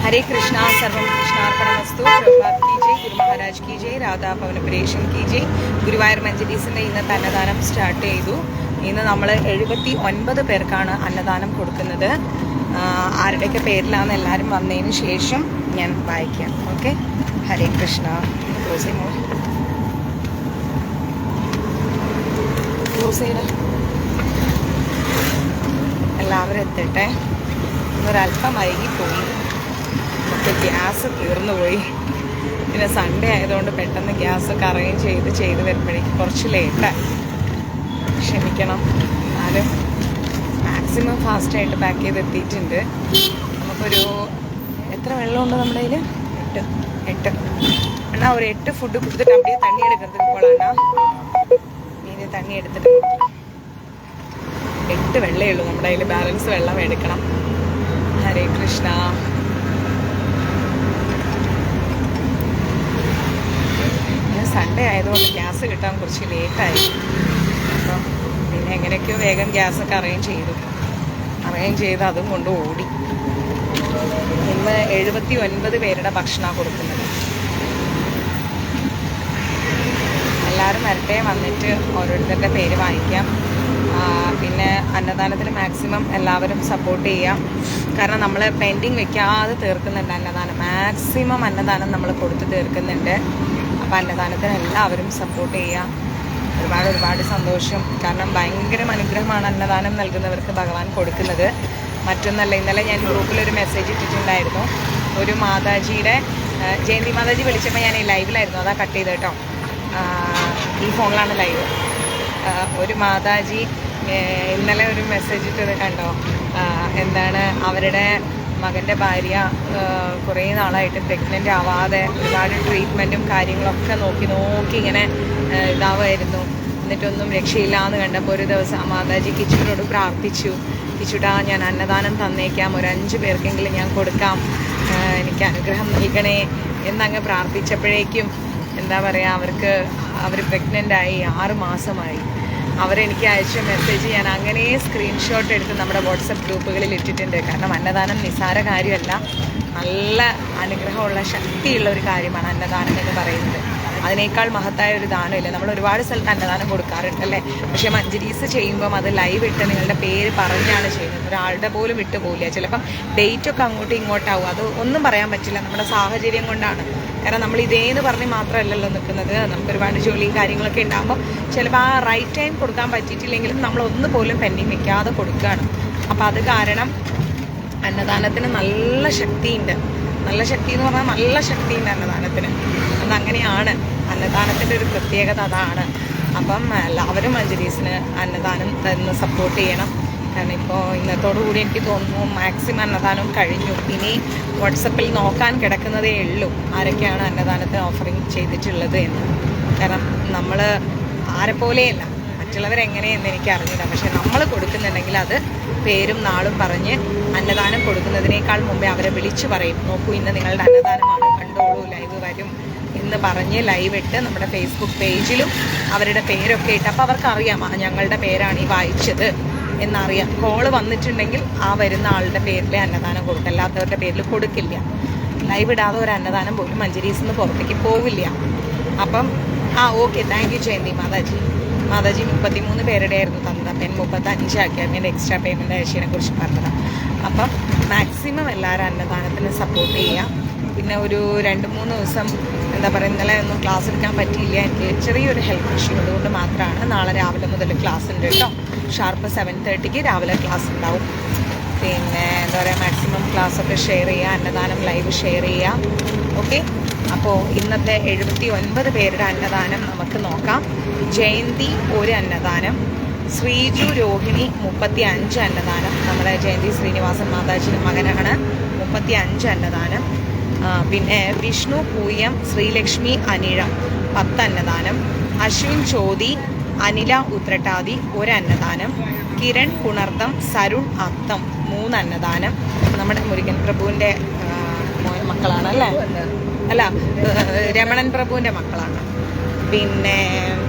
हरे कृष्णा सर्वं कृष्णार्पणमस्तु प्रभात की जय गुरु महाराज की जय राधा പവനപുരേഷൻ की जय ഗുരുവായൂർ മഞ്ജരീസിൻ്റെ ഇന്നത്തെ അന്നദാനം സ്റ്റാർട്ട് ചെയ്തു. ഇന്ന് നമ്മൾ 79 പേർക്കാണ് അന്നദാനം കൊടുക്കുന്നത്. ആരുടെയൊക്കെ പേരിലാണെന്ന് എല്ലാവരും വന്നതിന് ശേഷം ഞാൻ വായിക്കാം. ഓക്കെ, ഹരേ കൃഷ്ണ. എല്ലാവരും എത്തട്ടെ. ഒരല്പം വൈകിപ്പോയി, നമുക്ക് ഗ്യാസ് തീർന്നു പോയി. പിന്നെ സൺഡേ ആയതുകൊണ്ട് പെട്ടെന്ന് ഗ്യാസൊക്കെ അറേഞ്ച് ചെയ്ത് വരുമ്പോഴേക്കും കുറച്ച് ലേറ്റായി, ക്ഷമിക്കണം. എന്നാലും മാക്സിമം ഫാസ്റ്റായിട്ട് പാക്ക് ചെയ്ത് എത്തിയിട്ടുണ്ട്. നമുക്കൊരു എത്ര വെള്ളമുണ്ട് നമ്മുടെ കയ്യിൽ? 8 അണ്ണാ. ഒരു 8 ഫുഡ് കൊടുത്തിട്ട് அப்படியே தண்ணி எடுக்கிறதுக்கு போகலாண்ணா. ഇനി തണ്ണി എടുത്തിട്ട് 8 വെള്ളമേ ഉള്ളൂ നമ്മുടെ കയ്യിൽ. ബാലൻസ് വെള്ളം എടുക്കണം. ഹരേ കൃഷ്ണ. സൺഡേ ആയതുകൊണ്ട് ഗ്യാസ് കിട്ടാൻ കുറച്ച് ലേറ്റായി. അപ്പം പിന്നെ എങ്ങനെയൊക്കെയോ വേഗം ഗ്യാസൊക്കെ അറേഞ്ച് ചെയ്ത് അതും കൊണ്ട് ഓടി. ഇന്ന് 79 പേരുടെ ഭക്ഷണമാണ് കൊടുക്കുന്നത്. എല്ലാവരും വരട്ടെ, വന്നിട്ട് ഓരോരുത്തരുടെ പേര് വായിക്കാം. പിന്നെ അന്നദാനത്തിന് മാക്സിമം എല്ലാവരും സപ്പോർട്ട് ചെയ്യാം. കാരണം നമ്മൾ പെൻഡിങ് വെക്കാതെ തീർക്കുന്നുണ്ട് അന്നദാനം. മാക്സിമം അന്നദാനം നമ്മൾ കൊടുത്ത് തീർക്കുന്നുണ്ട്. അപ്പോൾ അന്നദാനത്തിന് എല്ലാവരും സപ്പോർട്ട് ചെയ്യാം. ഒരുപാട് സന്തോഷം. കാരണം ഭയങ്കര അനുഗ്രഹമാണ് അന്നദാനം നൽകുന്നവർക്ക് ഭഗവാൻ കൊടുക്കുന്നത്. മറ്റൊന്നല്ല, ഇന്നലെ ഞാൻ ഗ്രൂപ്പിലൊരു മെസ്സേജ് ഇട്ടിട്ടുണ്ടായിരുന്നു. ഒരു മാതാജിയുടെ ജയന്തി മാതാജി വിളിച്ചപ്പോൾ ഞാൻ ഈ ലൈവിലായിരുന്നു, അതാ കട്ട് ചെയ്ത് കേട്ടോ. ഈ ഫോണിലാണ് ലൈവ്. ഒരു മാതാജി ഇന്നലെ ഒരു മെസ്സേജ് ഇട്ടത് കണ്ടോ? എന്താണ്, അവരുടെ മകൻ്റെ ഭാര്യ കുറേ നാളായിട്ട് പ്രഗ്നൻ്റ് ആവാതെ ഒരുപാട് ട്രീറ്റ്മെൻറ്റും കാര്യങ്ങളൊക്കെ നോക്കി ഇങ്ങനെ ഇതാവുമായിരുന്നു. എന്നിട്ടൊന്നും രക്ഷയില്ലാന്ന് കണ്ടപ്പോൾ ഒരു ദിവസം ആ മാതാജി കിച്ചുവിനോട് പ്രാർത്ഥിച്ചു, കിച്ചുടാ ഞാൻ അന്നദാനം തന്നേക്കാം, ഒരു 5 പേർക്കെങ്കിലും ഞാൻ കൊടുക്കാം, എനിക്ക് അനുഗ്രഹം നൽകണേ എന്നങ്ങ് പ്രാർത്ഥിച്ചപ്പോഴേക്കും എന്താ പറയുക, അവർ പ്രഗ്നൻ്റായി 6 മാസമായി. അവരെനിക്ക് അയച്ച മെസ്സേജ് ഞാൻ അങ്ങനെ സ്ക്രീൻഷോട്ട് എടുത്ത് നമ്മുടെ വാട്സപ്പ് ഗ്രൂപ്പുകളിൽ ഇട്ടിട്ടുണ്ട്. കാരണം അന്നദാനം നിസ്സാര കാര്യമല്ല, നല്ല അനുഗ്രഹമുള്ള ശക്തിയുള്ള ഒരു കാര്യമാണ് അന്നദാനം എന്ന് പറയുന്നത്. അതിനേക്കാൾ മഹത്തായ ഒരു ദാനമില്ല. നമ്മൾ ഒരുപാട് സ്ഥലത്ത് അന്നദാനം കൊടുക്കാറുണ്ട് അല്ലേ? പക്ഷേ മഞ്ജരീസ് ചെയ്യുമ്പം അത് ലൈവ് ഇട്ട് നിങ്ങളുടെ പേര് പറഞ്ഞാണ് ചെയ്യുന്നത്. ഒരാളുടെ പോലും വിട്ടു പോകില്ല. ചിലപ്പം ഡേറ്റൊക്കെ അങ്ങോട്ടും ഇങ്ങോട്ടാവും, അത് ഒന്നും പറയാൻ പറ്റില്ല, നമ്മുടെ സാഹചര്യം കൊണ്ടാണ്. കാരണം നമ്മൾ ഇതേന്ന് പറഞ്ഞ് മാത്രമല്ലല്ലോ നിൽക്കുന്നത്. നമുക്ക് ഒരുപാട് ജോലിയും കാര്യങ്ങളൊക്കെ ഉണ്ടാകുമ്പോൾ ചിലപ്പോൾ ആ റൈറ്റ് ടൈം കൊടുക്കാൻ പറ്റിയിട്ടില്ലെങ്കിലും നമ്മൾ ഒന്ന് പോലും പെൻഡിങ് വെക്കാതെ കൊടുക്കുകയാണ്. അപ്പോൾ അത് കാരണം അന്നദാനത്തിന് നല്ല ശക്തിയുണ്ട്. നല്ല ശക്തി എന്ന് പറഞ്ഞാൽ നല്ല ശക്തിയുണ്ട് അന്നദാനത്തിന്. അതങ്ങനെയാണ്, അന്നദാനത്തിൻ്റെ ഒരു പ്രത്യേകത അതാണ്. അപ്പം എല്ലാവരും മഞ്ജരീസിന് അന്നദാനം തന്ന് സപ്പോർട്ട് ചെയ്യണം. കാരണം ഇപ്പോൾ ഇന്നത്തോടുകൂടി എനിക്ക് തോന്നുന്നു മാക്സിമം അന്നദാനം കഴിഞ്ഞു. ഇനി വാട്സപ്പിൽ നോക്കാൻ കിടക്കുന്നതേ ഉള്ളൂ ആരൊക്കെയാണ് അന്നദാനത്തിന് ഓഫറിങ് ചെയ്തിട്ടുള്ളത് എന്ന്. കാരണം നമ്മൾ ആരെപ്പോലെയല്ല, മറ്റുള്ളവരെങ്ങനെയെന്ന് എനിക്ക് അറിഞ്ഞില്ല. പക്ഷെ നമ്മൾ കൊടുക്കുന്നുണ്ടെങ്കിൽ അത് പേരും നാളും പറഞ്ഞ് അന്നദാനം കൊടുക്കുന്നതിനേക്കാൾ മുമ്പേ അവരെ വിളിച്ചു പറയും, നോക്കൂ ഇന്ന് നിങ്ങളുടെ അന്നദാനമാണ്, കണ്ടോളൂ, ലൈവ് വരും എന്ന് പറഞ്ഞ് ലൈവ് ഇട്ട് നമ്മുടെ ഫേസ്ബുക്ക് പേജിലും അവരുടെ പേരൊക്കെ ഇട്ട്, അപ്പോൾ അവർക്കറിയാം ഞങ്ങളുടെ പേരാണ് ഈ വായിച്ചത് എന്നറിയാം. കോള് വന്നിട്ടുണ്ടെങ്കിൽ ആ വരുന്ന ആളുടെ പേരിൽ അന്നദാനം കൊടുക്കും, അല്ലാത്തവരുടെ പേരിൽ കൊടുക്കില്ല. ലൈവ് ഇടാതെ ഒരു അന്നദാനം പോലും മഞ്ജരീസിൽ നിന്ന് പുറത്തേക്ക് പോവില്ല. അപ്പം okay, thank you Jayanti Mataji. 33 പേരുടെ ആയിരുന്നു തന്നത്. അപ്പം 35 ആക്കി. അതിൻ്റെ എക്സ്ട്രാ പേയ്മെൻ്റ് അയച്ചതിനെ കുറിച്ച് പറഞ്ഞതാണ്. അപ്പം മാക്സിമം എല്ലാവരും അന്നദാനത്തിന് സപ്പോർട്ട് ചെയ്യാം. പിന്നെ ഒരു 2-3 ദിവസം എന്താ പറയുക, ഇന്നലെ ഒന്നും ക്ലാസ് എടുക്കാൻ പറ്റിയില്ല, എനിക്ക് ചെറിയൊരു ഹെൽത്ത് ഇഷ്യൂ അതുകൊണ്ട് മാത്രമാണ്. നാളെ രാവിലെ മുതൽ ക്ലാസ് ഉണ്ട് കേട്ടോ. ഷാർപ്പ് 7:30 രാവിലെ ക്ലാസ് ഉണ്ടാവും. പിന്നെ എന്താ പറയുക, മാക്സിമം ക്ലാസ്സൊക്കെ ഷെയർ ചെയ്യുക, അന്നദാനം ലൈവ് ഷെയർ ചെയ്യുക. ഓക്കെ, അപ്പോൾ ഇന്നത്തെ 79 പേരുടെ അന്നദാനം നമുക്ക് നോക്കാം. ജയന്തി 1 അന്നദാനം, ശ്രീജു രോഹിണി 35 അന്നദാനം. നമ്മുടെ ജയന്തി ശ്രീനിവാസൻ മാതാജിയുടെ മകനാണ്. 35 അന്നദാനം. പിന്നെ വിഷ്ണു പൂയം ശ്രീലക്ഷ്മി അനിഴം 10 അന്നദാനം. അശ്വിൻ ചോതി അനില ഉത്രട്ടാതി 1 അന്നദാനം. കിരൺ പുണർത്തം സരുൺ അത്തം 3 അന്നദാനം. നമ്മുടെ മുരുകൻ പ്രഭുവിൻ്റെ മക്കളാണ് അല്ലേ? അല്ല, രമണൻ പ്രഭുവിൻ്റെ മക്കളാണ്. പിന്നെ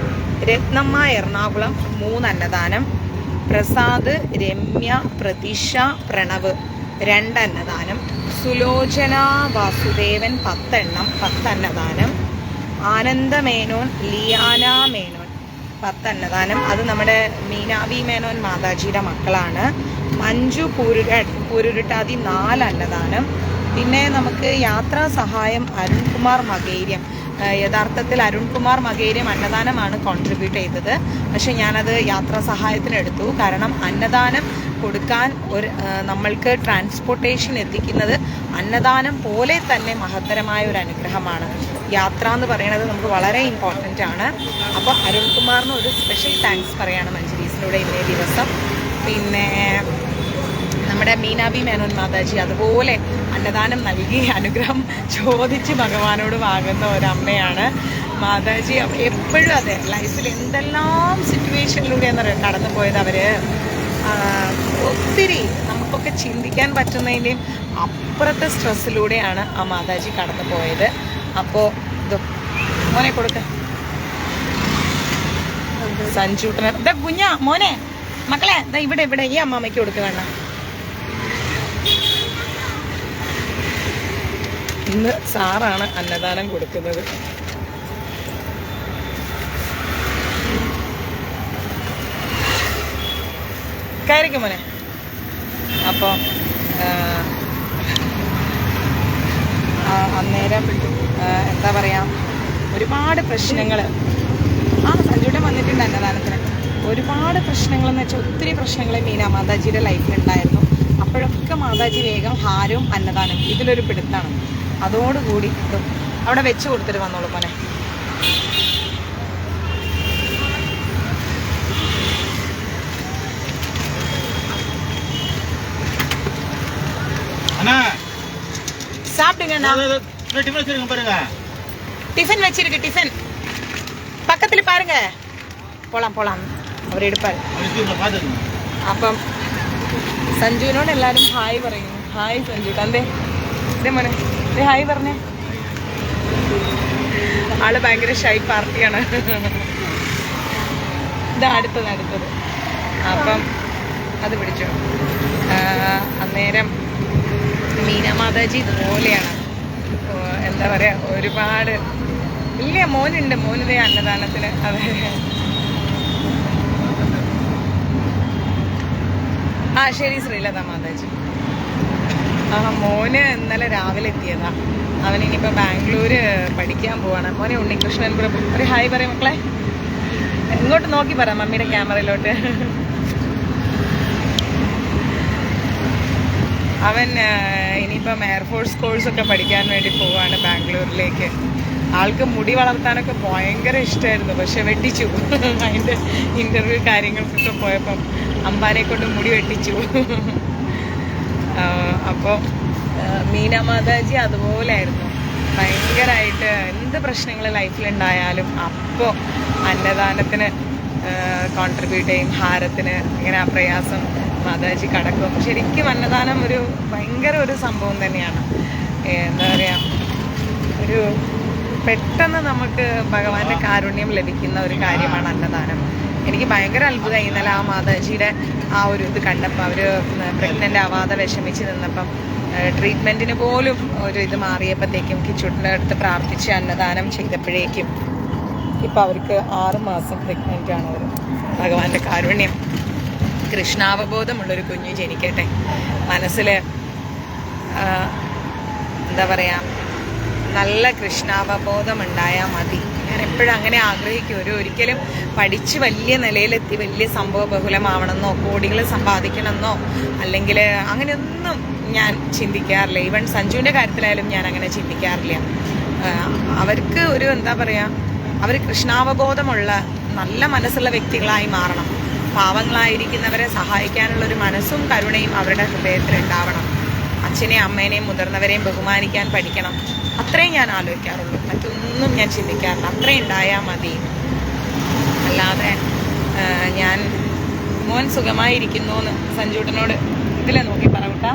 രത്നമ്മ എറണാകുളം 3 അന്നദാനം. പ്രസാദ് രമ്യ പ്രതീഷ പ്രണവ് 2 അന്നദാനം. സുലോചന വാസുദേവൻ 10 എണ്ണം, 10 അന്നദാനം. ആനന്ദമേനോൻ, ലിയാന മേനോൻ 10 അന്നദാനം. അത് നമ്മുടെ മീനാവി മേനോൻ മാതാജിയുടെ മക്കളാണ്. മഞ്ജു പൂരുരുട്ടാതി 4 അന്നദാനം. പിന്നെ നമുക്ക് യാത്രാ സഹായം അരുൺകുമാർ മകേര്യം. യഥാർത്ഥത്തിൽ അരുൺകുമാർ മകേര്യം അന്നദാനമാണ് കോൺട്രിബ്യൂട്ട് ചെയ്തത്. പക്ഷെ ഞാനത് യാത്രാ സഹായത്തിന് എടുത്തു. കാരണം അന്നദാനം കൊടുക്കാൻ നമ്മൾക്ക് ട്രാൻസ്പോർട്ടേഷൻ എത്തിക്കുന്നത് അന്നദാനം പോലെ തന്നെ മഹത്തരമായ ഒരു അനുഗ്രഹമാണ്. യാത്ര എന്ന് പറയുന്നത് നമുക്ക് വളരെ ഇമ്പോർട്ടൻ്റ് ആണ്. അപ്പോൾ അരുൺകുമാറിന് ഒരു സ്പെഷ്യൽ താങ്ക്സ് പറയാണ് മഞ്ജരീസിലൂടെ ഇന്നേ ദിവസം. പിന്നെ നമ്മുടെ മീനാബി മേനോൻ മാതാജി അതുപോലെ അന്നദാനം നൽകി അനുഗ്രഹം ചോദിച്ച് ഭഗവാനോട് വാങ്ങുന്ന ഒരമ്മയാണ് മാതാജി. എപ്പോഴും അതെ, ലൈഫിൽ എന്തെല്ലാം സിറ്റുവേഷനിലൂടെയാണ് കടന്നു പോയത് അവർ. ഒത്തിരി നമുക്കൊക്കെ ചിന്തിക്കാൻ പറ്റുന്നതിൻ്റെയും അപ്പുറത്തെ സ്ട്രെസ്സിലൂടെയാണ് ആ മാതാജി കടന്നു പോയത്. അപ്പോൾ മോനെ കൊടുക്ക, സഞ്ജൂട്ടന് ഇതാ കുഞ്ഞാ മോനെ, മക്കളെ ഇതാ ഇവിടെ ഈ അമ്മാമ്മയ്ക്ക് കൊടുക്ക. വേണ്ട, ഇന്ന് സാറാണ് അന്നദാനം കൊടുക്കുന്നത്. കയറിക്കും മോനെ. അപ്പോൾ അന്നേരം എന്താ പറയുക, ഒരുപാട് പ്രശ്നങ്ങൾ സഞ്ജുട്ടൻ വന്നിട്ടുണ്ട് അന്നദാനത്തിന്. ഒരുപാട് പ്രശ്നങ്ങളെന്ന് വെച്ചാൽ ഒത്തിരി പ്രശ്നങ്ങൾ മീന മാതാജിയുടെ ലൈഫിലുണ്ടായിരുന്നു. അപ്പോഴൊക്കെ മാതാജി വേഗം ഹാരവും അന്നദാനം ഇതിലൊരു പിടുത്താണ്. അതോടുകൂടി അവിടെ വെച്ച് കൊടുത്തിട്ട് വന്നോളൂ മോനെ. டிஃபன் வச்சிருக்கு, டிஃபன் பக்கத்துல பாருங்க. போலாம் അവരെടുപ്പാரு. അപ്പം സഞ്ജുവിനോട് എല്ലാവരും ഹായ് പറയുന്നു. ഹായ് സഞ്ജു, തന്തേ ഇതേ മോനെ, ഇതേ ഹായ് പറഞ്ഞേ. ആള് ഭയങ്കര ഷൈ പാർട്ടിയാണ്. ഇതാ അടുത്തത്. അപ്പം അത് പിടിച്ചു. അന്നേരം മീന മാതാജി ഇതുപോലെയാണ്. എന്താ പറയുക, ഒരുപാട് ഇല്ല മോനിതേ അന്നദാനത്തിന്. അതെ, ശരി ശ്രീലത മാതാജി. മോന് ഇന്നലെ രാവിലെ എത്തിയതാ. അവനിനിപ്പോൾ ബാംഗ്ലൂര് പഠിക്കാൻ പോവാണ്. മോനെ ഉണ്ണികൃഷ്ണൻ പ്രഭു, ഒരു ഹായ് പറയും മക്കളെ. ഇങ്ങോട്ട് നോക്കി പറ, മമ്മിയുടെ ക്യാമറയിലോട്ട്. അവൻ ഇനിയിപ്പം എയർഫോഴ്സ് കോഴ്സൊക്കെ പഠിക്കാൻ വേണ്ടി പോവാണ് ബാംഗ്ലൂരിലേക്ക്. ആൾക്ക് മുടി വളർത്താനൊക്കെ ഭയങ്കര ഇഷ്ടമായിരുന്നു, പക്ഷെ വെട്ടിച്ചു. അതിൻ്റെ ഇൻ്റർവ്യൂ കാര്യങ്ങൾക്കൊക്കെ പോയപ്പം അമ്പാനെ കൊണ്ട് മുടി വെട്ടിച്ചു. അപ്പോൾ മീന മാതാജി അതുപോലെയായിരുന്നു. ഭയങ്കരമായിട്ട് എന്ത് പ്രശ്നങ്ങൾ ലൈഫിലുണ്ടായാലും അപ്പോൾ അന്നദാനത്തിന് കോൺട്രിബ്യൂട്ട് ചെയ്യും, ഹാരത്തിന്. ഇങ്ങനെ ആ പ്രയാസം മാതാജി കടക്കും. ശരിക്കും അന്നദാനം ഒരു ഭയങ്കര ഒരു സംഭവം തന്നെയാണ്. എന്താ പറയുക, ഒരു പെട്ടെന്ന് നമുക്ക് ഭഗവാന്റെ കാരുണ്യം ലഭിക്കുന്ന ഒരു കാര്യമാണ് അന്നദാനം. എനിക്ക് ഭയങ്കര അത്ഭുതമായി ഇന്നലെ ആ മാതാജിയുടെ ആ ഒരു ഇത് കണ്ടപ്പോൾ. അവർ പ്രഗ്നൻ്റ് ആവാതെ വിഷമിച്ച് നിന്നപ്പം ട്രീറ്റ്മെൻറ്റിന് പോലും ഒരു ഇത് മാറിയപ്പോഴത്തേക്കും കിച്ചുട്ടിൻ്റെ അടുത്ത് പ്രാർത്ഥിച്ച് അന്നദാനം ചെയ്തപ്പോഴേക്കും ഇപ്പം അവർക്ക് 6 മാസം പ്രഗ്നൻ്റ് ആണ് അവർ. ഭഗവാന്റെ കാരുണ്യം, കൃഷ്ണാവബോധമുള്ളൊരു കുഞ്ഞ് ജനിക്കട്ടെ. മനസ്സിൽ എന്താ പറയുക, നല്ല കൃഷ്ണാവബോധം ഉണ്ടായാൽ മതി. ഞാൻ എപ്പോഴും അങ്ങനെ ആഗ്രഹിക്കും. ഒരിക്കലും പഠിച്ച് വലിയ നിലയിലെത്തി വലിയ സംഭവ ബഹുലമാവണമെന്നോ കോടികൾ സമ്പാദിക്കണമെന്നോ അല്ലെങ്കിൽ അങ്ങനെയൊന്നും ഞാൻ ചിന്തിക്കാറില്ല. ഈവൻ സഞ്ജുവിൻ്റെ കാര്യത്തിലായാലും ഞാൻ അങ്ങനെ ചിന്തിക്കാറില്ല. അവർക്ക് ഒരു എന്താ പറയുക, അവർ കൃഷ്ണാവബോധമുള്ള നല്ല മനസ്സുള്ള വ്യക്തികളായി മാറണം. പാവങ്ങളായിരിക്കുന്നവരെ സഹായിക്കാനുള്ളൊരു മനസ്സും കരുണയും അവരുടെ ഹൃദയത്തിൽ ഉണ്ടാവണം. അച്ഛനെയും അമ്മേനെയും മുതിർന്നവരെയും ബഹുമാനിക്കാൻ പഠിക്കണം. അത്രയും ഞാൻ ആലോചിക്കാറുള്ളൂ, മറ്റൊന്നും ഞാൻ ചിന്തിക്കാറില്ല. അത്രയും ഉണ്ടായാൽ മതി. അല്ലാതെ ഞാൻ മോൻ സുഖമായിരിക്കുന്നു എന്ന് സഞ്ജൂട്ടനോട് ഇതിലെ നോക്കി പറയൂട്ടാ.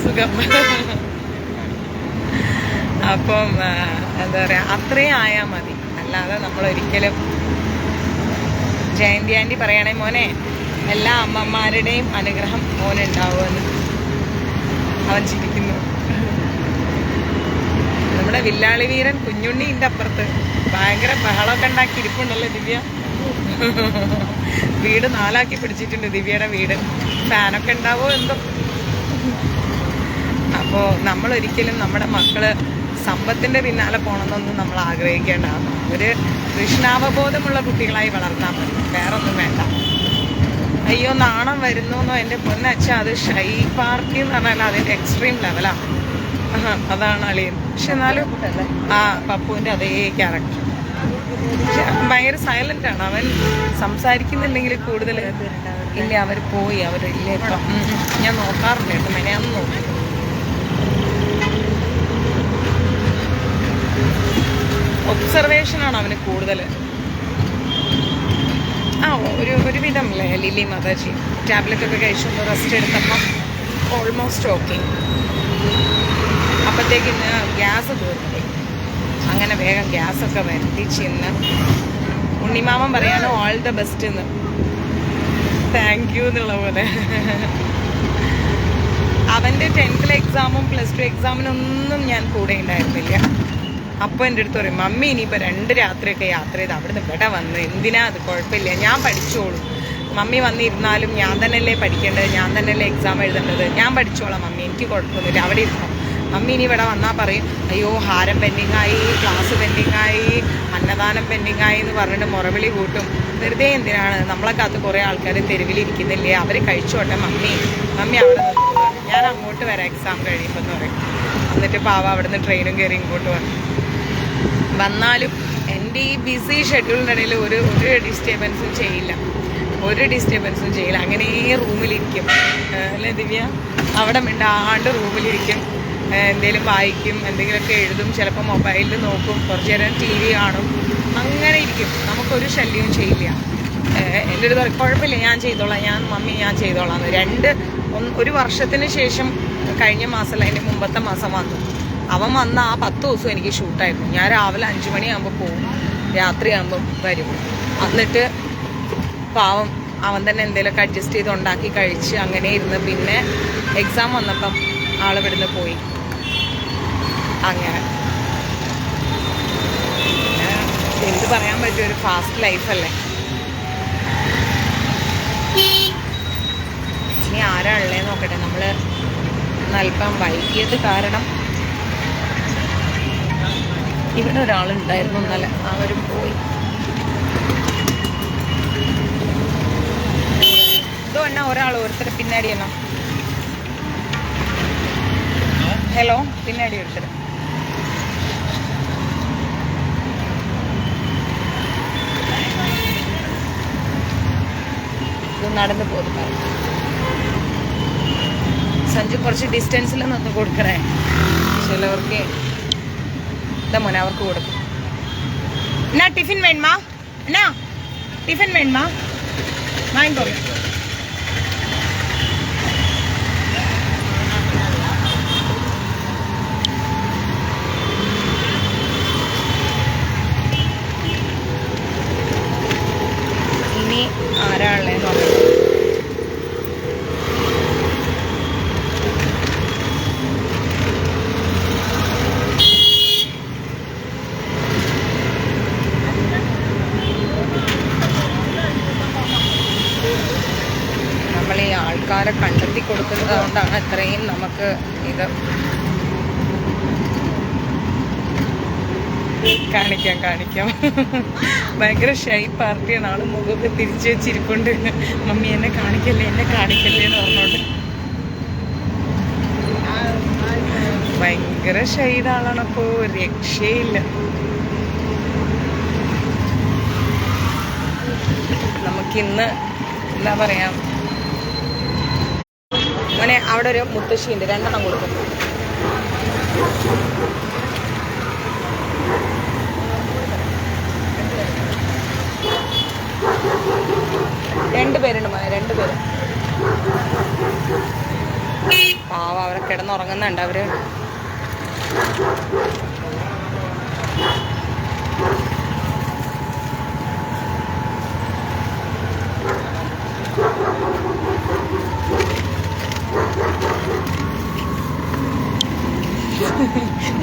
സുഖം. അപ്പം എന്താ പറയുക, അത്രയും ആയാൽ മതി. അല്ലാതെ നമ്മളൊരിക്കലും ജയന്തി ആൻറ്റി പറയണേ മോനെ എല്ലാ അമ്മമാരുടെയും അനുഗ്രഹം മോനുണ്ടാവുമെന്ന് അവൻ ചിരിക്കുന്നു. നമ്മുടെ വില്ലാളി വീരൻ കുഞ്ഞുണ്ണിൻ്റെ അപ്പുറത്ത് ഭയങ്കര ബഹളമൊക്കെ ഉണ്ടാക്കി ഇരിപ്പുണ്ടല്ലോ ദിവ്യ. വീട് 4 പിടിച്ചിട്ടുണ്ട് ദിവ്യയുടെ വീട്. ഫാനൊക്കെ ഉണ്ടാവോ എന്തോ. അപ്പോൾ നമ്മളൊരിക്കലും നമ്മുടെ മക്കള് സമ്പത്തിൻ്റെ പിന്നാലെ പോകണമെന്നൊന്നും നമ്മൾ ആഗ്രഹിക്കേണ്ടതാണ്. ഒരു കൃഷ്ണാവബോധമുള്ള കുട്ടികളായി വളർന്നാൽ മതി, വേറൊന്നും വേണ്ട. അയ്യോ നാണം വരുന്നു എൻ്റെ പൊന്നച്ഛ, അത് ഷൈ പാർട്ടി എന്ന് പറഞ്ഞാൽ അതിൻ്റെ എക്സ്ട്രീം ലെവലാണ്. അതാണ് അളിയൻ. പക്ഷെ എന്നാലും പപ്പുവിൻ്റെ അതേ ക്യാരക്ടർ. പക്ഷെ ഭയങ്കര സൈലന്റ് ആണ് അവൻ. സംസാരിക്കുന്നുണ്ടെങ്കിൽ കൂടുതൽ ഇല്ല. അവർ പോയി, അവരില്ല ഇപ്പം. ഞാൻ നോക്കാറുണ്ട് കേട്ടോ, മെനയാന്ന് നോക്കി. ഒബ്സർവേഷനാണ് അവന് കൂടുതൽ. ഒരുവിധം അല്ലേ ലില്ലി മാതാജി ടാബ്ലറ്റ് ഒക്കെ കഴിച്ചൊന്ന് റെസ്റ്റ് എടുത്തപ്പം ഓൾമോസ്റ്റ് ഓക്കെ. അപ്പോഴത്തേക്ക് ഇന്ന് ഗ്യാസ് തീർന്നു. അങ്ങനെ വേഗം ഗ്യാസൊക്കെ വരുത്തിച്ച് ഇന്ന് ഉണ്ണിമാമൻ പറയാണ് ഓൾ ദ ബെസ്റ്റ് എന്ന്. താങ്ക് യു എന്നുള്ള പോലെ. അവൻ്റെ 10th എക്സാമും +2 എക്സാമിനൊന്നും ഞാൻ കൂടെ ഉണ്ടായിരുന്നില്ല. അപ്പോൾ എൻ്റെ അടുത്ത് പറയും, മമ്മി ഇനിയിപ്പോൾ 2 രാത്രിയൊക്കെ യാത്ര ചെയ്ത് അവിടുന്ന് ഇവിടെ വന്ന് എന്തിനാ, അത് കുഴപ്പമില്ല, ഞാൻ പഠിച്ചോളൂ. മമ്മി വന്നിരുന്നാലും ഞാൻ തന്നെയല്ലേ പഠിക്കേണ്ടത്, ഞാൻ തന്നെയല്ലേ എക്സാം എഴുതേണ്ടത്, ഞാൻ പഠിച്ചോളാം മമ്മി, എനിക്ക് കുഴപ്പമൊന്നുമില്ല, അവിടെ ഇരുന്നോ. മമ്മി ഇനി ഇവിടെ വന്നാൽ പറയും, അയ്യോ ഹാരം പെൻഡിങ്ങായി, ക്ലാസ് പെൻഡിങ്ങായി, അന്നദാനം പെൻഡിങ്ങായി എന്ന് പറഞ്ഞിട്ട് മുറവിളി കൂട്ടും. വെറുതെ എന്തിനാണ്, നമ്മളെ കാത്ത് കുറേ ആൾക്കാർ തെരുവിലിരിക്കുന്നില്ലേ, അവർ കഴിച്ചോട്ടെ മമ്മി അവിടെ നിൽക്കുക, ഞാൻ അങ്ങോട്ട് വരാം എക്സാം കഴിയുമ്പോൾ എന്ന് പറയും. എന്നിട്ട് പാവ അവിടുന്ന് ട്രെയിനും കയറി ഇങ്ങോട്ട് വന്നാലും എൻ്റെ ഈ ബിസി ഷെഡ്യൂളിൻ്റെ ഇടയിൽ ഒരു ഡിസ്റ്റർബൻസും ചെയ്യില്ല. അങ്ങനെ റൂമിലിരിക്കും അല്ലേ ദിവ്യ? അവിടെ മിണ്ടാണ്ട് റൂമിലിരിക്കും, എന്തെങ്കിലും വായിക്കും, എന്തെങ്കിലുമൊക്കെ എഴുതും, ചിലപ്പോൾ മൊബൈലിൽ നോക്കും, കുറച്ച് നേരം TV കാണും, അങ്ങനെ ഇരിക്കും. നമുക്കൊരു ശല്യവും ചെയ്യില്ല. എൻ്റെ അടുത്ത് പറയും, കുഴപ്പമില്ല ഞാൻ ചെയ്തോളാം, മമ്മി ഞാൻ ചെയ്തോളാം. 1 വർഷത്തിന് ശേഷം കഴിഞ്ഞ മാസമല്ല അതിൻ്റെ മുമ്പത്തെ മാസം വന്നു. അവൻ വന്ന ആ 10 ദിവസം എനിക്ക് ഷൂട്ടായിരുന്നു. ഞാൻ രാവിലെ 5 മണിയാകുമ്പോൾ പോവും, രാത്രിയാകുമ്പം വരും. എന്നിട്ട് പാവം അവൻ തന്നെ എന്തെങ്കിലുമൊക്കെ അഡ്ജസ്റ്റ് ചെയ്ത് ഉണ്ടാക്കി കഴിച്ച് അങ്ങനെ ഇരുന്ന് പിന്നെ എക്സാം വന്നപ്പം ആളിവിടുന്ന് പോയി. അങ്ങനെ എന്ത് പറയാൻ പറ്റും, ഒരു ഫാസ്റ്റ് ലൈഫല്ലേ. ഇനി ആരാ ഉള്ളേ നോക്കട്ടെ. നമ്മൾ അല്പം വൈകിയത് കാരണം ഇവിടെ ഒരാളുണ്ടായിരുന്നു ഇന്നലെ, അവരും പോയി. ഇതോ എന്നാ ഓരോരുത്തർ പിന്നാടി എന്നാ. ഹലോ, പിന്നാടി ഒരുത്തർ. ഇത് നടന്നു പോകുന്നു. സഞ്ജു കുറച്ച് ഡിസ്റ്റൻസിൽ നിന്ന് കൊടുക്കണേ, ചിലവർക്ക് ഇതാ മോനെ അവർക്ക് കൊടുക്കും. എന്നാ ടിഫിൻ വേണമാ, എന്നാ ടിഫിൻ വേണമാ, വാങ്ങിക്കോ. ഇനി ആരാളെ നോക്കാം. ആൾക്കാരെ കണ്ടെത്തി കൊടുക്കുന്നത് കൊണ്ടാണ് ഇത്രയും നമുക്ക് ഇത് കാണിക്കാം. ഭയങ്കര ഷൈ പാർട്ടിയാണ്. ആള് മുഖമൊക്കെ തിരിച്ചു വെച്ചിരിപ്പുണ്ട്. മമ്മി എന്നെ കാണിക്കല്ലേ എന്ന് പറഞ്ഞോണ്ട് ഭയങ്കര ഷൈഡ് ആളാണ്. അപ്പോ രക്ഷയില്ല. നമുക്കിന്ന് എന്താ പറയാ, അങ്ങനെ അവിടെ ഒരു മുത്തശ്ശിയുണ്ട്, 2 എണ്ണം കൊടുക്കും. രണ്ടുപേരുണ്ട് മോനെ, 2 പേര്. പാവ അവരെ കിടന്നുറങ്ങുന്നുണ്ട് അവര്.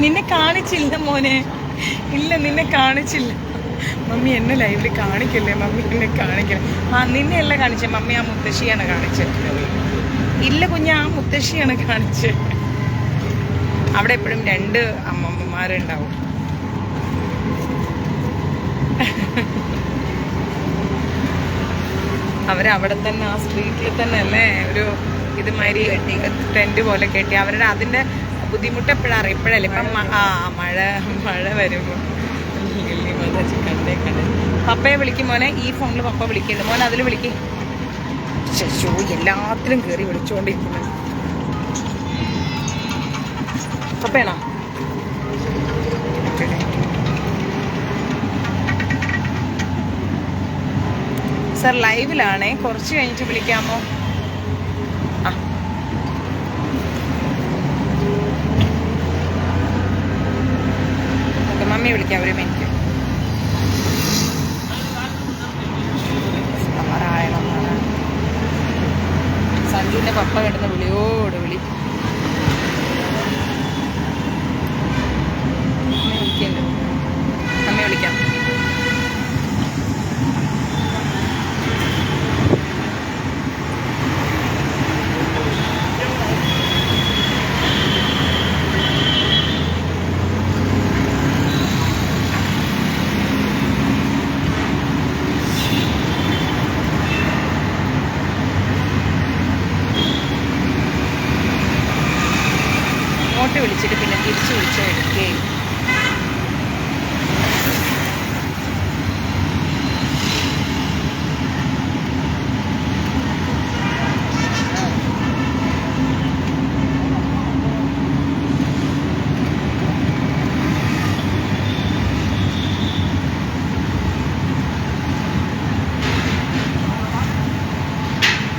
നിന്നെ കാണിച്ചില്ല മോനെ, ഇല്ല നിന്നെ കാണിച്ചില്ല. മമ്മി എന്നെ ലൈവില് കാണിക്കല്ലേ, മമ്മി എന്നെ കാണിക്കല്ലേ. നിന്നെ അല്ല കാണിച്ചേ മമ്മി, ആ മുത്തശ്ശിയാണ് കാണിച്ചത്. ഇല്ല കുഞ്ഞ, ആ മുത്തശ്ശിയാണ് കാണിച്ചത്. അവിടെ എപ്പോഴും 2 അമ്മമ്മമാരുണ്ടാവും. അവരവിടെ തന്നെ ആ സ്ട്രീറ്റിൽ തന്നെ അല്ലേ ഒരു ഇതുമാതിരി ടെന്റ് പോലെ കെട്ടി. അവരുടെ അതിന്റെ ബുദ്ധിമുട്ട് എപ്പോഴാണ് അറിയാം, ഇപ്പോഴല്ലേ ഇപ്പം മഴ വരുമ്പോൾ. പപ്പയെ വിളിക്കും മോനെ, ഈ ഫോണിൽ പപ്പ വിളിക്കുന്നുണ്ട് മോനെ, അതിൽ വിളിക്കും. ശോ, എല്ലാത്തിലും കയറി വിളിച്ചുകൊണ്ടിരിക്കുന്നു. പപ്പയാണോ? സർ ലൈവിലാണേ, കുറച്ച് കഴിഞ്ഞിട്ട് വിളിക്കാമോ? ആ ഓക്കെ, മമ്മി വിളിക്കാം ഒരു മിനിറ്റ്. സഞ്ജുവിന്റെ പപ്പ കിടന്ന് വിളിയോട് വിളി. മമ്മി വിളിക്കാം. ഇങ്ങോട്ട് വിളിച്ചിട്ട് പിന്നെ തിരിച്ചു വിളിച്ച് എടുക്കുകയും.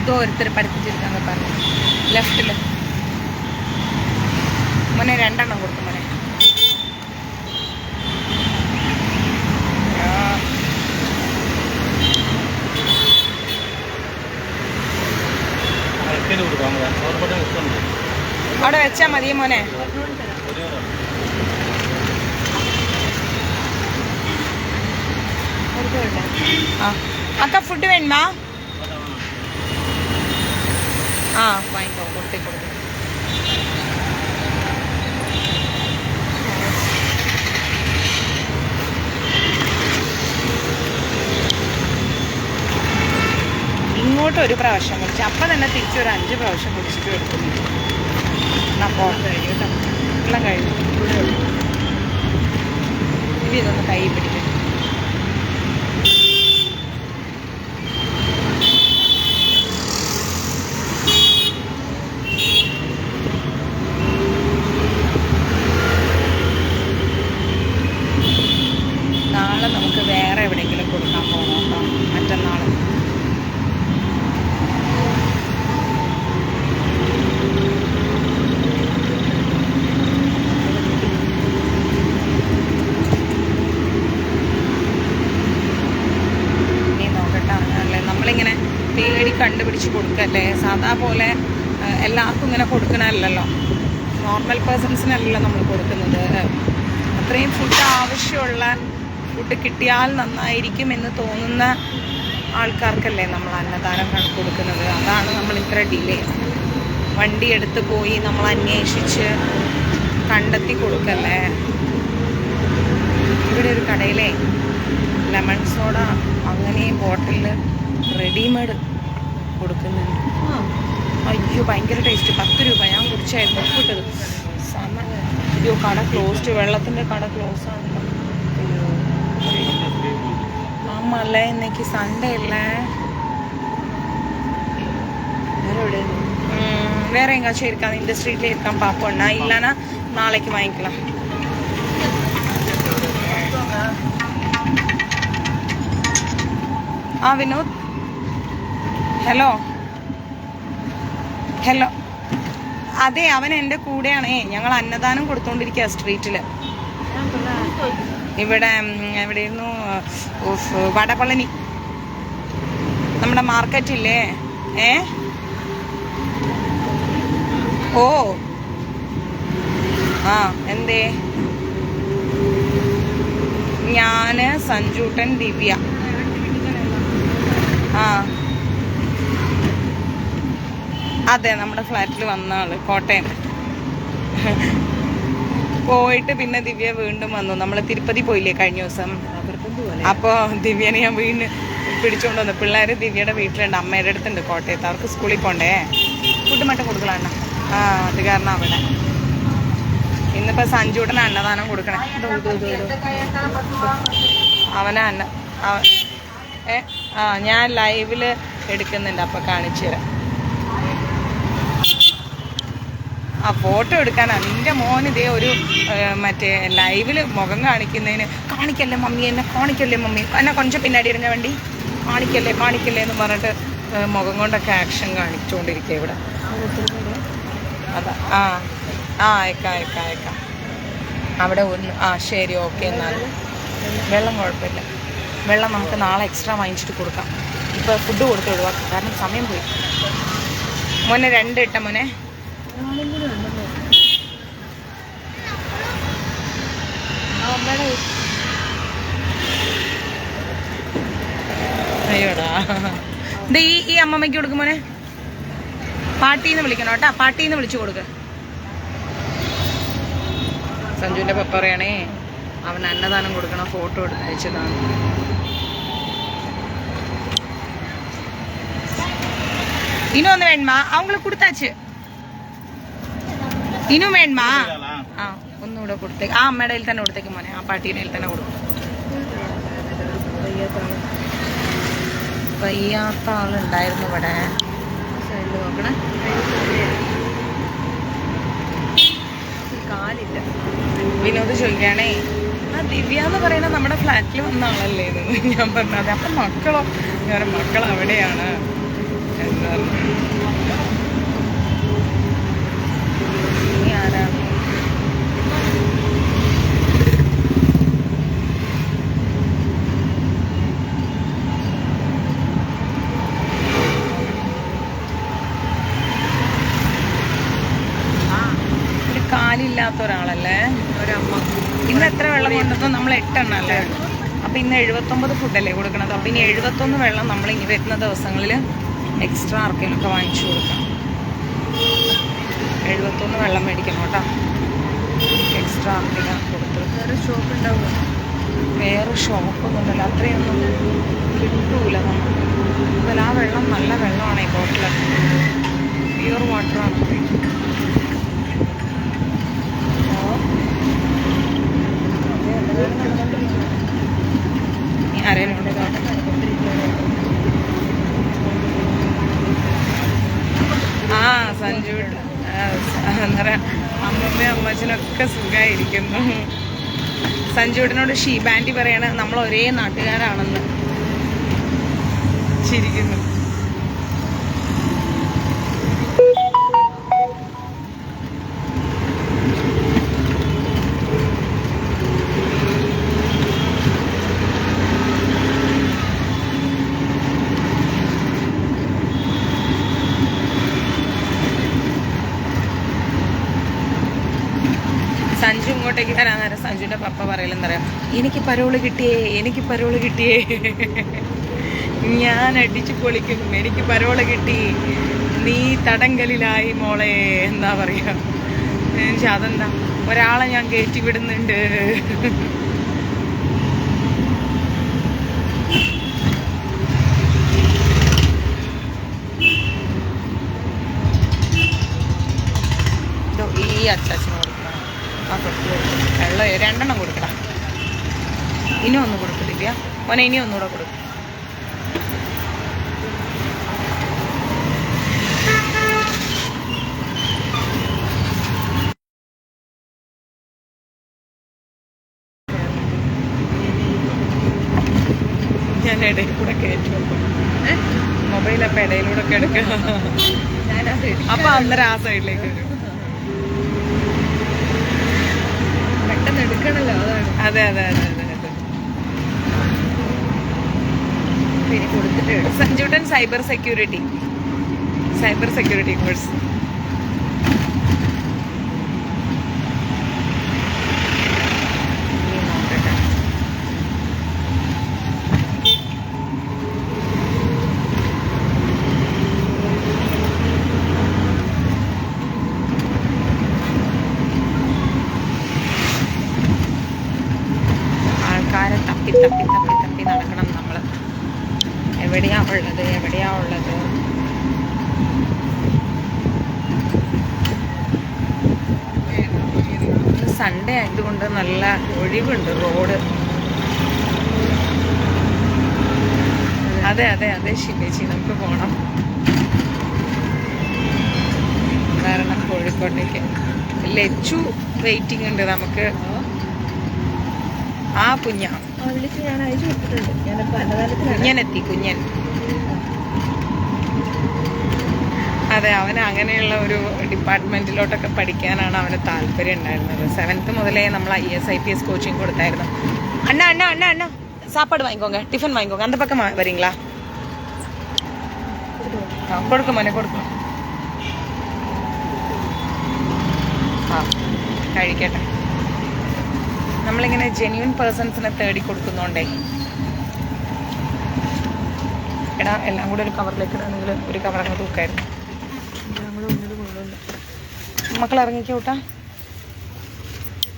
ഓരോരുത്തർ പഠിപ്പിച്ചിരിക്കാന്ന് പറഞ്ഞു. ലെഫ്റ്റില് മോനെ 2 എണ്ണം കൊടുക്കും മോനെ. അവിടെ വെച്ചാ മതിയെ മോനെ. ആ അക്ക ഫുഡ് വേണമാ? ആ വാങ്ങിക്കോ, കൊടുത്തേ. ഇങ്ങോട്ട് ഒരു പ്രാവശ്യം കുടിച്ച് അപ്പം തന്നെ തിരിച്ചൊരു 5 പ്രാവശ്യം കുടിച്ചിട്ട് എടുക്കുന്നുണ്ട്. എന്നാൽ പോകാൻ കഴിഞ്ഞു കേട്ടോ, എല്ലാം കഴിഞ്ഞു. ഇനി ഇതൊന്ന് കൈ പിടിക്കും. നാളെ നമുക്ക് വേറെ എവിടെയെങ്കിലും കൊടുക്കാൻ പോകണം കേട്ടോ, മറ്റന്നാൾ. നമ്മളിങ്ങനെ പേടി കണ്ടുപിടിച്ച് കൊടുക്കല്ലേ, സാധാ പോലെ എല്ലാവർക്കും ഇങ്ങനെ കൊടുക്കണമല്ലല്ലോ, നോർമൽ പേഴ്സൺസിനല്ലല്ലോ നമ്മൾ കൊടുക്കുന്നത്. അത്രയും ഫുഡ് ആവശ്യമുള്ള ഫുഡ് കിട്ടിയാൽ നന്നായിരിക്കും എന്ന് തോന്നുന്ന ആൾക്കാർക്കല്ലേ നമ്മൾ അന്നദാനം കൊടുക്കുന്നത്. അതാണ് നമ്മൾ ഇത്ര ഡിലേ. വണ്ടി എടുത്ത് പോയി നമ്മൾ അന്വേഷിച്ച് കണ്ടെത്തി കൊടുക്കല്ലേ. ഇവിടെ ഒരു കടയിലെ ലെമൺ സോഡ അങ്ങനെ ബോട്ടിലിൽ റെഡിമെയ്ഡ് കൊടുക്കുന്നുണ്ട്. അയ്യോ ഭയങ്കര ടേസ്റ്റ്, 10 രൂപ. ഞാൻ കുടിച്ചായിരുന്നു, ഉപ്പിട്ടത്. അയ്യോ കട ക്ലോസ്ഡ്, വെള്ളത്തിൻ്റെ കട ക്ലോസ് ആണ്. ஆமாம்ல, இன்னைக்கு சண்டே இல்லை. வேற எங்காச்சும் இருக்காது, இந்த ஸ்ட்ரீட்ல இருக்கான் பார்ப்போம்னா, இல்லைன்னா நாளைக்கு வாங்கிக்கலாம். ആ വിനോദ്, ഹലോ. അതെ, അവൻ എൻ്റെ കൂടെയാണേ. ഞങ്ങൾ അന്നദാനം കൊടുത്തോണ്ടിരിക്കുക സ്ട്രീറ്റിൽ. ഇവിടെ എവിടെയായിരുന്നു? വടപളനി, നമ്മുടെ മാർക്കറ്റില്ലേ? ഓ ആ എന്തേ? ഞാന്, സഞ്ജൂട്ടൻ, ദിവ്യ. ആ അതെ, നമ്മുടെ ഫ്ലാറ്റിൽ വന്ന ആള് കോട്ടയം പോയിട്ട് പിന്നെ ദിവ്യ വീണ്ടും വന്നു. നമ്മൾ തിരുപ്പതി പോയില്ലേ കഴിഞ്ഞ ദിവസം? അപ്പോൾ ദിവ്യനെ ഞാൻ വീണ്ടും പിടിച്ചുകൊണ്ട് വന്നു. പിള്ളേർ ദിവ്യയുടെ വീട്ടിലുണ്ട്, അമ്മയുടെ അടുത്തുണ്ട് കോട്ടയത്ത്. അവർക്ക് സ്കൂളിൽ പോണ്ടേ, ഫുഡ് മറ്റും കൊടുക്കലാണ്. ആ അത് കാരണം അവിടെ ഇന്നിപ്പോൾ സഞ്ജൂട്ടന് അന്നദാനം കൊടുക്കണേ. അവനെ ഞാൻ ലൈവിൽ എടുക്കുന്നുണ്ട്, അപ്പോൾ കാണിച്ചു തരാം. ആ ഫോട്ടോ എടുക്കാനാണ് നിന്റെ മോൻ. ഇതേ ഒരു മറ്റേ ലൈവിൽ മുഖം കാണിക്കല്ലേ മമ്മി, എന്നെ കാണിക്കല്ലേ മമ്മി, എന്നെ കൊഞ്ചം പിന്നാടി ഇരുന്ന വണ്ടി കാണിക്കല്ലേ എന്ന് പറഞ്ഞിട്ട് മുഖം കൊണ്ടൊക്കെ ആക്ഷൻ കാണിച്ചുകൊണ്ടിരിക്കുക ഇവിടെ. അതാ അയക്കാം അവിടെ ഒന്ന്. ശരി, ഓക്കെ. എന്നാൽ വെള്ളം കുഴപ്പമില്ല, വെള്ളം നമുക്ക് നാളെ എക്സ്ട്രാ വാങ്ങിച്ചിട്ട് കൊടുക്കാം. ഇപ്പോൾ ഫുഡ് കൊടുത്ത് ഒഴിവാക്കാം, കാരണം സമയം പോയി. മോനെ 2 ഇട്ട മോനെ. അയ്യോടാ, ഇത് ഈ അമ്മമ്മയ്ക്ക് കൊടുക്കും മോനെ. പാട്ടീന്ന് വിളിക്കണം കേട്ടാ, പാട്ടീന്ന് വിളിച്ചു കൊടുക്ക. സഞ്ജുവിന്റെ പപ്പ പറയണേ അവൻ അന്നദാനം കൊടുക്കണം, ഫോട്ടോ എടുത്ത് അയച്ചതാണ്. இன்னும் ஒன்று வேணுமா? அவங்களுக்கு கொடுத்தாச்சு. இன்னுം വേണമാ? ഒന്നുകൂടെ കൊടുത്തേക്ക്. അമ്മയുടെ കയ്യിൽ തന്നെ കൊടുത്തേക്ക് മോനെ, ആ പാട്ടീൻ്റെ കയ്യിൽ തന്നെ കൊടുക്കും. വയ്യാത്ത ആളുണ്ടായിരുന്നു ഇവിടെ. നോക്കണേ, കാലില്ല. വിനോദ് ചോദിക്കുകയാണേ, ആ ദിവ്യ എന്ന് പറയുന്നത് നമ്മുടെ ഫ്ലാറ്റിൽ വന്ന ആളല്ലേ എന്ന് ഞാൻ പറഞ്ഞത്. അപ്പം മക്കളോ? ഞാൻ മക്കൾ അവിടെയാണ് എന്താ ആരാണ്? ഒരു കാലില്ലാത്ത ഒരാളല്ലേ ഒരമ്മ. ഇന്ന് എത്ര വെള്ളം കൊണ്ടപ്പോൾ? നമ്മൾ 8 എണ്ണം അല്ലേ? അപ്പം ഇന്ന് 79 ഫുഡല്ലേ കൊടുക്കണത്. അപ്പം ഇനി 71 വെള്ളം നമ്മൾ ഇനി വരുന്ന ദിവസങ്ങളിൽ എക്സ്ട്രാ ആർക്കെങ്കിലുമൊക്കെ വാങ്ങിച്ചു കൊടുക്കാം. 71 വെള്ളം മേടിക്കണം കേട്ടോ, എക്സ്ട്രാ ആർക്കെങ്കിലും കൊടുത്ത്. വേറെ ഷോപ്പ് ഉണ്ടാവുമോ? വേറെ ഷോപ്പൊന്നുമില്ല, അത്രയൊന്നും കിട്ടൂല നമുക്ക്. എന്നാൽ ആ വെള്ളം നല്ല വെള്ളമാണ്, ഈ ബോട്ടിലൊക്കെ പ്യുവർ വാട്ടറാണ്. ആരേലുണ്ട്? സഞ്ജു എന്താ പറയുക, അമ്മമ്മയും അമ്മച്ചനൊക്കെ സുഖമായിരിക്കുന്നു. സഞ്ജുവിനോട് ഷീബാൻറ്റി പറയണ നമ്മൾ ഒരേ നാട്ടുകാരാണെന്ന് ചിരിക്കുന്നു. സഞ്ജു ഇങ്ങോട്ടേക്ക് വരാൻ നേരം സഞ്ജുവിൻ്റെ പപ്പ പറയലെന്താ പറയുക, എനിക്ക് പരോള് കിട്ടിയേ, ഞാൻ അടിച്ചു പൊളിക്കും, എനിക്ക് പരോള് കിട്ടി, നീ തടങ്കലിലായി മോളെ എന്താ പറയുക. പക്ഷെ അതെന്താ, ഒരാളെ ഞാൻ കയറ്റി വിടുന്നുണ്ട്. ഈ അച്ചാച്ചന് കൊടുക്കണം, ആ തൊട്ട് കൊടുക്കും. വെള്ളം 2 എണ്ണം കൊടുക്കണം. ഇനി ഒന്ന് കൊടുക്കും ദിവ്യ മോനെ, ഇനി ഒന്നുകൂടെ കൊടുക്കും. ഞാൻ ഇടയിൽ കൂടെ കയറ്റി വെക്കും, മൊബൈലപ്പം ഇടയിലൂടെ ഒക്കെ എടുക്കുക. അപ്പം അന്നേരം ആ സൈഡിലേക്ക് വരും. പെട്ടെന്ന് എടുക്കണല്ലോ, അതാണ്. അതെ. പിന്നെ കൊടുത്തിട്ട് സഞ്ജുട്ടൻ സൈബർ സെക്യൂരിറ്റി കോഴ്സ്. തപ്പി തപ്പി തപ്പി നടക്കണം നമ്മൾ. എവിടെയാ ഉള്ളത്? സൺഡേ ആയതുകൊണ്ട് നല്ല ഒഴിവുണ്ട് റോഡ്. അതെ അതെ അതെ ശിവേച്ചി, നമുക്ക് പോകണം. കാരണം കോഴിക്കോട്ടേക്ക് ലച്ചു വെയിറ്റിംഗ് ഉണ്ട് നമുക്ക്. ആ കുഞ്ഞൻ കുഞ്ഞൻ അതെ, അവന് അങ്ങനെയുള്ള ഒരു ഡിപ്പാർട്ട്മെന്റിലോട്ടൊക്കെ പഠിക്കാനാണ് അവന് താല്പര്യം ഉണ്ടായിരുന്നത്. 7th മുതലേ നമ്മൾ IAS കോച്ചിങ് കൊടുത്തായിരുന്നു. അണ്ണ അണ്ണ അണ്ണ അണ്ണ சாப்பாடு வாங்கிக்கோங்க, டிஃபன் வாங்கிக்கோங்க. அந்த பக்கம் வரீங்களா? കൊടുക്കും മോനെ, കൊടുക്കും. ആ കഴിക്കട്ടെ. നമ്മളിങ്ങനെ ജെന്യൂൻ പേഴ്സൺസിനെ തേടി കൊടുക്കുന്നോണ്ടേ. എടാ എല്ലാം കൂടെ ഒരു കവറിലേക്ക് ഇടാണെങ്കിൽ ഒരു കവർ അങ്ങ് തൂക്കായിരുന്നു. മക്കൾ ഇറങ്ങിക്കോട്ടാ,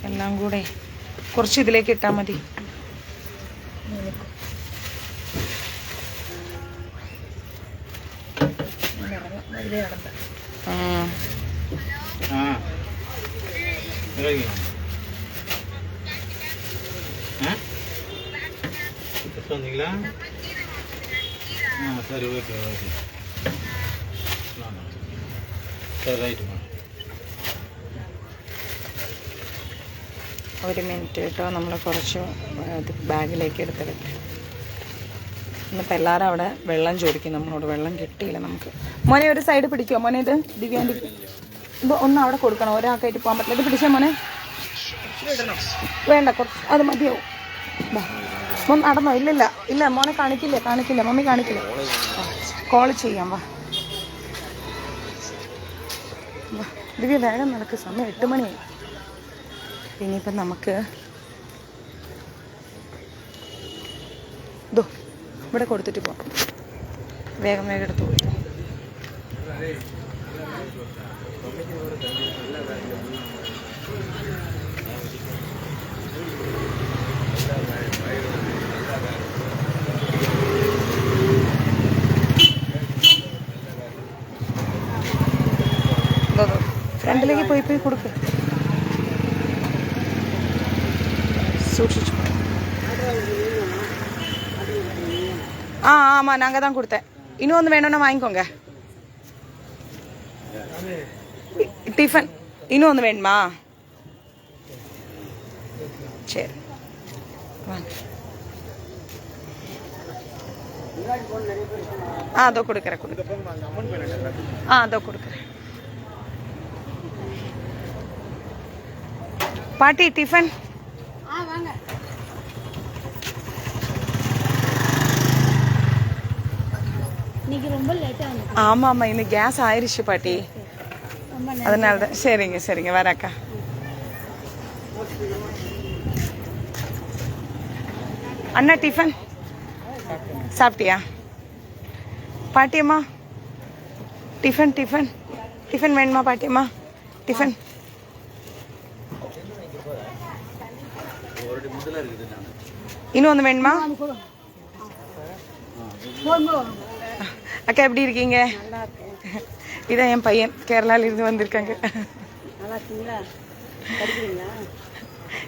എല്ലാം കൂടെ കുറച്ച് ഇതിലേക്ക് ഇട്ടാൽ മതി. ഒരു മിനിറ്റ് കേട്ടോ, നമ്മൾ കുറച്ച് ബാഗിലേക്ക് എടുത്തിട്ട്. ഇന്നിപ്പോൾ എല്ലാവരും അവിടെ വെള്ളം ചോദിക്കും നമ്മളോട്. വെള്ളം കിട്ടിയില്ല നമുക്ക്. മോനെ ഒരു സൈഡ് പിടിക്കുമോ മോനെ? ഇത് ദിവ്യാൻ്റെ ഇത് ഒന്ന് അവിടെ കൊടുക്കണം, ഒരാൾക്കായിട്ട് പോകാൻ പറ്റില്ല. ഇത് പിടിച്ചാൽ മോനെ. വേണ്ട, കുറച്ച് അത് മതിയാവും. മോൻ നടന്നോ? ഇല്ലില്ല ഇല്ല മോനെ കാണിക്കില്ല മമ്മി കാണിക്കില്ല. കോൾ ചെയ്യാം. വാ ദിവ്യ വേഗം നടക്ക്, സമയം 8 മണിയായി. ഇനിയിപ്പം നമുക്ക് ഇതോ ഇവിടെ കൊടുത്തിട്ട് പോവാം. വേഗം വേഗം എടുത്ത് പോയി. ഫ്രണ്ടിലേക്ക് പോയി കൊടുക്ക്. சூட்சிச்சு. ஆமாம் நாங்கள் தான் கொடுத்தேன். இன்னும் ஒன்று வேணும்னா வாங்கிக்கோங்க. டிஃபன் இன்னும் ஒன்று வேணுமா? சரி வாங்க. அதோ கொடுக்குறேன். அதோ கொடுக்குறேன். பாட்டி டிஃபன். ஆமாம் இன்னைக்கு கேஸ் ஆயிடுச்சு பாட்டி, அதனால தான். சரிங்க வரக்கா. அண்ணா டிஃபன் சாப்பிட்டியா? பாட்டியம்மா டிஃபன் வேணுமா பாட்டியம்மா? டிஃபன் இன்னும் ஒன்று வேணுமா? அக்கா எப்படி இருக்கீங்க? இதான் என் பையன், கேரளாவிலிருந்து வந்திருக்காங்க.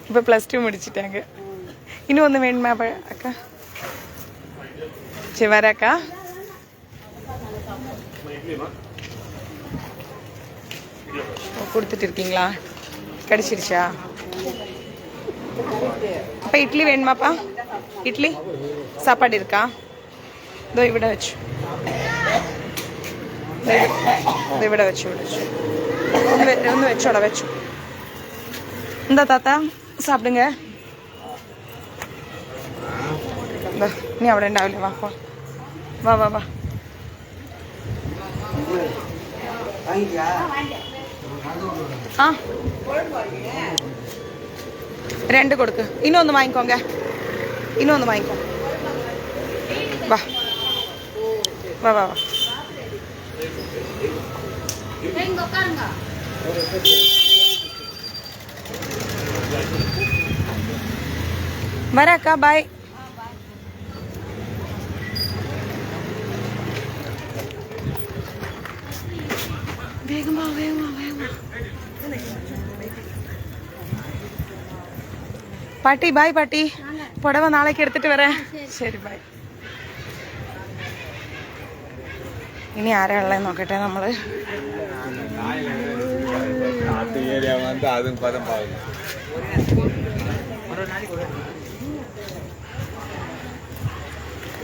இப்போ +2 முடிச்சிட்டாங்க. இன்னும் ஒன்று வேணுமா அக்கா? சரி வர அக்கா. கொடுத்துட்டு இருக்கீங்களா? கடிச்சிருச்சா? அப்போ இட்லி வேணுமாப்பா? இட்லி சாப்பாடு இருக்கா? இதோ ഇവിടെ വെച്ചു. ഇവിടെ വെച്ചു. ഒന്ന് വെച്ചോടാ, വെച്ചു. എന്താ താത്ത സാപ്പിടുங்க. നീ അവിടെ ഉണ്ടാവില്ലേ? വാ. ആ 2 കൊടുക്ക്. இன்னொன்று வாங்கிக்கோங்க. வா. வர அக்கா, பாய். വേഗം വാ വേഗം വാ വേഗം വാ. പാട്ടി ബായ് പാട്ടി. പുടവ നാളേക്ക് എടുത്തിട്ട് വരാം. ശരി ബൈ. ഇനി ആരാ ഉള്ളത് നോക്കട്ടെ നമ്മള്.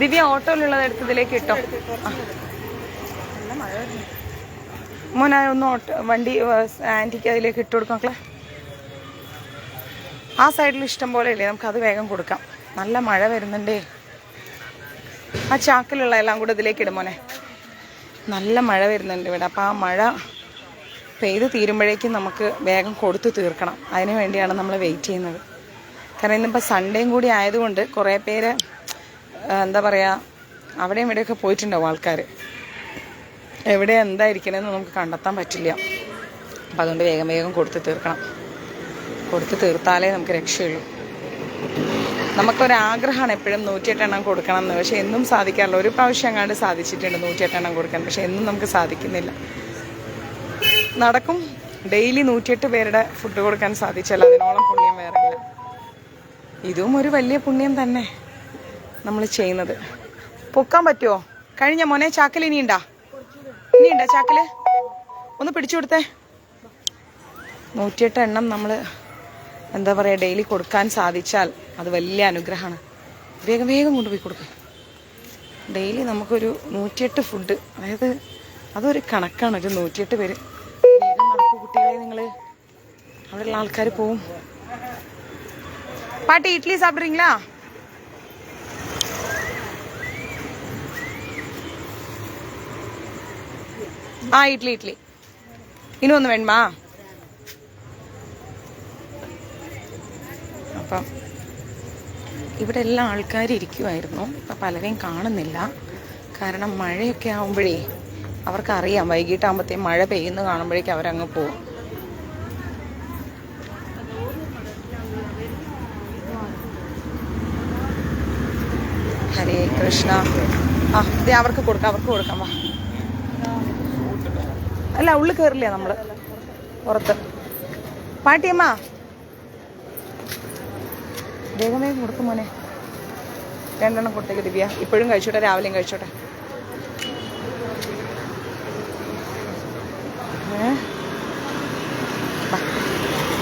ദിവ്യ ഓട്ടോയിലുള്ളത് എടുത്തതിലേക്ക് ഇട്ടോ. മോനായ ഒന്ന് ഓട്ടോ വണ്ടി ആൻറ്റിക്ക് അതിലേക്ക് ഇട്ട് കൊടുക്കാം മക്കളെ. ആ സൈഡിൽ ഇഷ്ടം പോലെ ഇല്ലേ, നമുക്കത് വേഗം കൊടുക്കാം. നല്ല മഴ വരുന്നുണ്ടേ. ആ ചാക്കിലുള്ള എല്ലാം കൂടെ ഇതിലേക്ക് ഇടും മോനെ. നല്ല മഴ വരുന്നുണ്ട് ഇവിടെ. അപ്പോൾ ആ മഴ പെയ്ത് തീരുമ്പോഴേക്കും നമുക്ക് വേഗം കൊടുത്ത് തീർക്കണം. അതിന് വേണ്ടിയാണ് നമ്മൾ വെയിറ്റ് ചെയ്യുന്നത്. കാരണം ഇന്നിപ്പോൾ സൺഡേയും കൂടി ആയതുകൊണ്ട് കുറേ പേര് എന്താ പറയുക, അവിടെയും ഇവിടെയൊക്കെ പോയിട്ടുണ്ടാവും ആൾക്കാർ. എവിടെ എന്തായിരിക്കണമെന്ന് നമുക്ക് കണ്ടെത്താൻ പറ്റില്ല. അപ്പം അതുകൊണ്ട് വേഗം വേഗം കൊടുത്ത് തീർക്കണം. കൊടുത്ത് തീർത്താലേ നമുക്ക് രക്ഷയുള്ളൂ. നമുക്കൊരാഗ്രഹമാണ് എപ്പോഴും 108 എണ്ണം കൊടുക്കണം എന്ന്. പക്ഷെ എന്നും സാധിക്കാറില്ല. ഒരു പ്രാവശ്യം അങ്ങാണ്ട് സാധിച്ചിട്ടുണ്ട് 108 എണ്ണം കൊടുക്കാൻ. പക്ഷെ എന്നും നമുക്ക് സാധിക്കുന്നില്ല. നടക്കും. ഡെയിലി 108 പേരുടെ ഫുഡ് കൊടുക്കാൻ സാധിച്ചാൽ അതിനോളം പുണ്യം വേറെ ഇല്ല. ഇതും ഒരു വലിയ പുണ്യം തന്നെ നമ്മൾ ചെയ്യുന്നത്. പൊക്കാൻ പറ്റുമോ? കഴിഞ്ഞ മോനെ ചാക്കൽ ഇനിയുണ്ടാ ചാക്കല്? ഒന്ന് പിടിച്ചു കൊടുത്തേ. 108 എണ്ണം നമ്മൾ എന്താ പറയുക ഡെയിലി കൊടുക്കാൻ സാധിച്ചാൽ അത് വലിയ അനുഗ്രഹമാണ്. വേഗം വേഗം കൊണ്ടുപോയി കൊടുക്കുക. ഡെയിലി നമുക്കൊരു 108 ഫുഡ്, അതായത് അതൊരു കണക്കാണ്. ഒരു 108 പേര്. വേഗം നടക്കൂ കുട്ടികളെ, നിങ്ങൾ അവിടെയുള്ള ആൾക്കാർ പോവും. പാട്ടി ഇഡ്ലി സാപ്പിട്றீங்களா? ആ ഇഡ്ലി ഇഡ്ലി ഇനി ഒന്ന് വേണമാ? അപ്പം ഇവിടെ എല്ലാ ആൾക്കാരും ഇരിക്കുമായിരുന്നു. അപ്പം പലരെയും കാണുന്നില്ല. കാരണം മഴയൊക്കെ ആകുമ്പോഴേ അവർക്കറിയാം വൈകിട്ടാകുമ്പോഴത്തേക്കും മഴ പെയ്യുന്ന കാണുമ്പോഴേക്കും അവരങ്ങ് പോവും. ഹരേ കൃഷ്ണ. ആ ഇത് അവർക്ക് കൊടുക്കാം വാ. അല്ല ഉള്ളിൽ കയറില്ല നമ്മൾ, പുറത്ത്. പാട്ടിയമ്മ വേഗം വേഗം കൊടുക്കും മോനെ. 2 എണ്ണം കൊടുത്തേക്ക് ദിവ്യ. ഇപ്പോഴും കഴിച്ചോട്ടെ, രാവിലെയും കഴിച്ചോട്ടെ.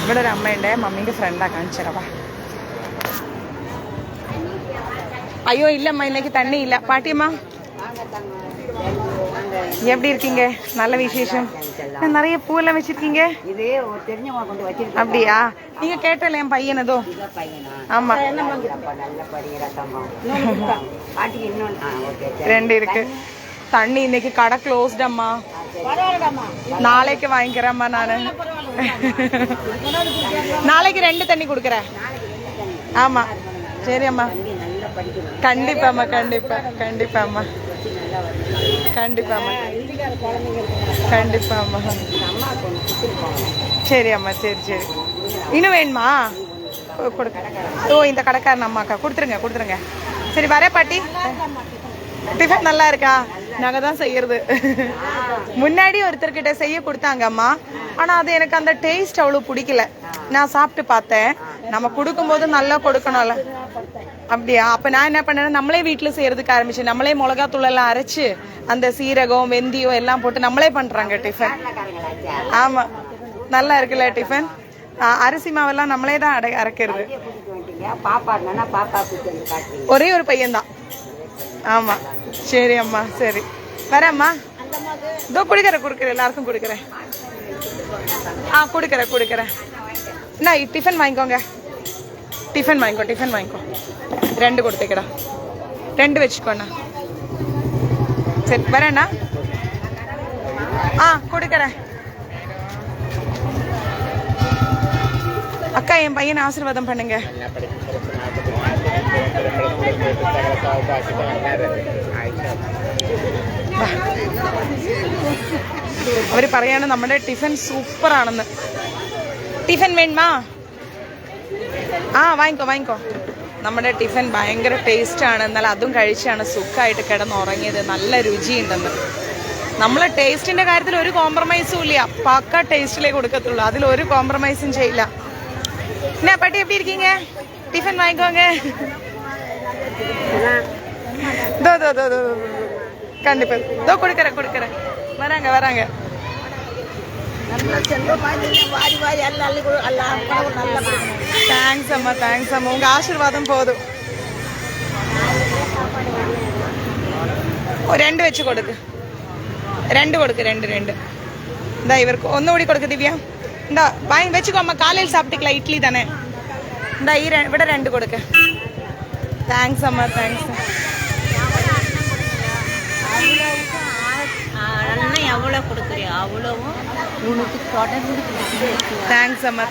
ഇവിടെ ഒരു അമ്മയുണ്ട്, മമ്മീൻ്റെ ഫ്രണ്ടാ, കാണിച്ചു തരാം. അയ്യോ ഇല്ലമ്മ, இன்னைக்கு தண்ணி இல்ல. பாட்டியம்மா எப்படி இருக்கீங்க? நல்ல விசேஷம். நிறைய பூவெல்லாம் வச்சிருக்கீங்க. அப்படியா? நீங்க கேட்டல என் பையன் ஏதோ. ஆமா 2 இருக்கு. தண்ணி இன்னைக்கு கடை க்ளோஸ்ட் அம்மா. நாளைக்கு வாங்கிக்கிறேம்மா நானு. நாளைக்கு 2 தண்ணி கொடுக்குறேன். ஆமா சரி அம்மா. கண்டிப்பாம்மா கண்டிப்பா கண்டிப்பாம்மா கண்டிப்பாம்மா கண்டிப்பாம்மா. சரி அம்மா சரி சரி. இன்னும் வேணுமா? கொடுக்க. ஓ இந்த கடைக்காரன் அம்மாக்கா கொடுத்துருங்க. சரி வரே பாட்டி. டிஃபன் நல்லா இருக்கா? நாங்கள் தான் செய்யறது. முன்னாடி ஒருத்தர்கிட்ட செய்ய கொடுத்தாங்க அம்மா. ஆனால் அது எனக்கு அந்த டேஸ்ட் அவ்வளோ பிடிக்கல. நான் சாப்பிட்டு பார்த்தேன். நம்ம கொடுக்கும்போது நல்லா கொடுக்கணும்ல. அப்படியா? அப்போ நான் என்ன பண்ணேன்னா நம்மளே வீட்டில் செய்யறதுக்கு ஆரம்பிச்சேன். நம்மளே மிளகாத்தூள் எல்லாம் அரைச்சு அந்த சீரகம் வெந்தயம் எல்லாம் போட்டு நம்மளே பண்ணுறாங்க டிஃபன். ஆமாம் நல்லா இருக்குல்ல டிஃபன். அரிசி மாவெல்லாம் நம்மளே தான் அரைக்கிறது. ஒரே ஒரு பையன்தான். ஆமாம் சரி அம்மா சரி வரேம்மா. இதோ கொடுக்குறேன் எல்லாருக்கும் கொடுக்குறேன். கொடுக்குறேன். என்ன டிஃபன் வாங்கிக்கோங்க. டிஃபன் வாங்கிக்கோ. 2 கொடுத்துக்கடா. 2 வச்சுக்கோண்ணா. சரி வரேண்ணா. கொடுக்குறேன். அக்கா என் பையனை ஆசீர்வாதம் பண்ணுங்க. അവര് പറയാണ് നമ്മുടെ ടിഫിൻ സൂപ്പറാണെന്ന്. ടിഫിൻ വേണമാ? വാങ്ങിക്കോ. നമ്മുടെ ടിഫിൻ ഭയങ്കര ടേസ്റ്റാണ്. എന്നാൽ അതും കഴിച്ചാണ് സുഖമായിട്ട് കിടന്നുറങ്ങിയത്. നല്ല രുചിയുണ്ടെന്ന്. നമ്മൾ ടേസ്റ്റിന്റെ കാര്യത്തിൽ ഒരു കോംപ്രമൈസും ഇല്ല. പക്ക ടേസ്റ്റിലേ കൊടുക്കത്തുള്ളൂ, അതിലൊരു കോംപ്രമൈസും ചെയ്യില്ല. എന്നാ പട്ടി എപ്പി ഇരിക്കീങ്ക? ടിഫിൻ വാങ്ങിക്കോങ്ക. கண்டிப்பா இதோ கொடுக்கறேன் வராங்க. தேங்க்ஸ் அம்மா உங்க ஆசீர்வாதம் போதும். ரெண்டு வச்சு கொடுக்கு, ரெண்டு இந்தா இவருக்கு ஒന്നുകൂടി കൊടുക്ക് ദിവ്യ. இந்தா வாங்கி வச்சுக்கோ அம்மா, காலையில் சாப்பிட்டுக்கலாம், இட்லி தானே. இந்தா ഇവിടെ രണ്ട് കൊടുക്ക്. தேங்க்ஸ் அம்மா, தேங்க்ஸ். எவ்வளோ கொடுக்குறியோ அவ்வளவும் உனக்கு தொடர்ந்து தேங்க்ஸ் அம்மா.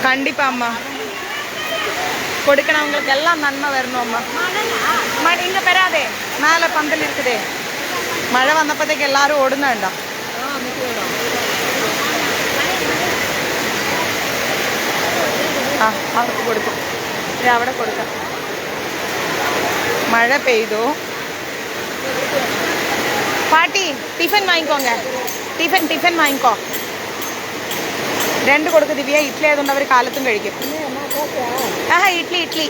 கண்டிப்பா அம்மா கொடுக்கணும், உங்களுக்கு எல்லாம் நன்மை வரணும் அம்மா. மழை இங்க பெறாதே, மேலே பந்தல் இருக்குதே. மழை വന്നപ്പോഴത്തേക്ക് എല്ലാവരും ഓടുന്നുണ്ടോ? അവർക്ക് കൊടുക്കും, അവിടെ കൊടുക്കാം. മഴ പെയ്തു. പാട്ടി ടിഫിൻ വാങ്ങിക്കോങ്ക, ടിഫിൻ വാങ്ങിക്കോ. രണ്ട് കൊടുക്ക് ദിവ്യ. ഇഡ്ഡലി ആയതുകൊണ്ട് അവർ കാലത്തും കഴിക്കും. ഇഡ്ഡലി.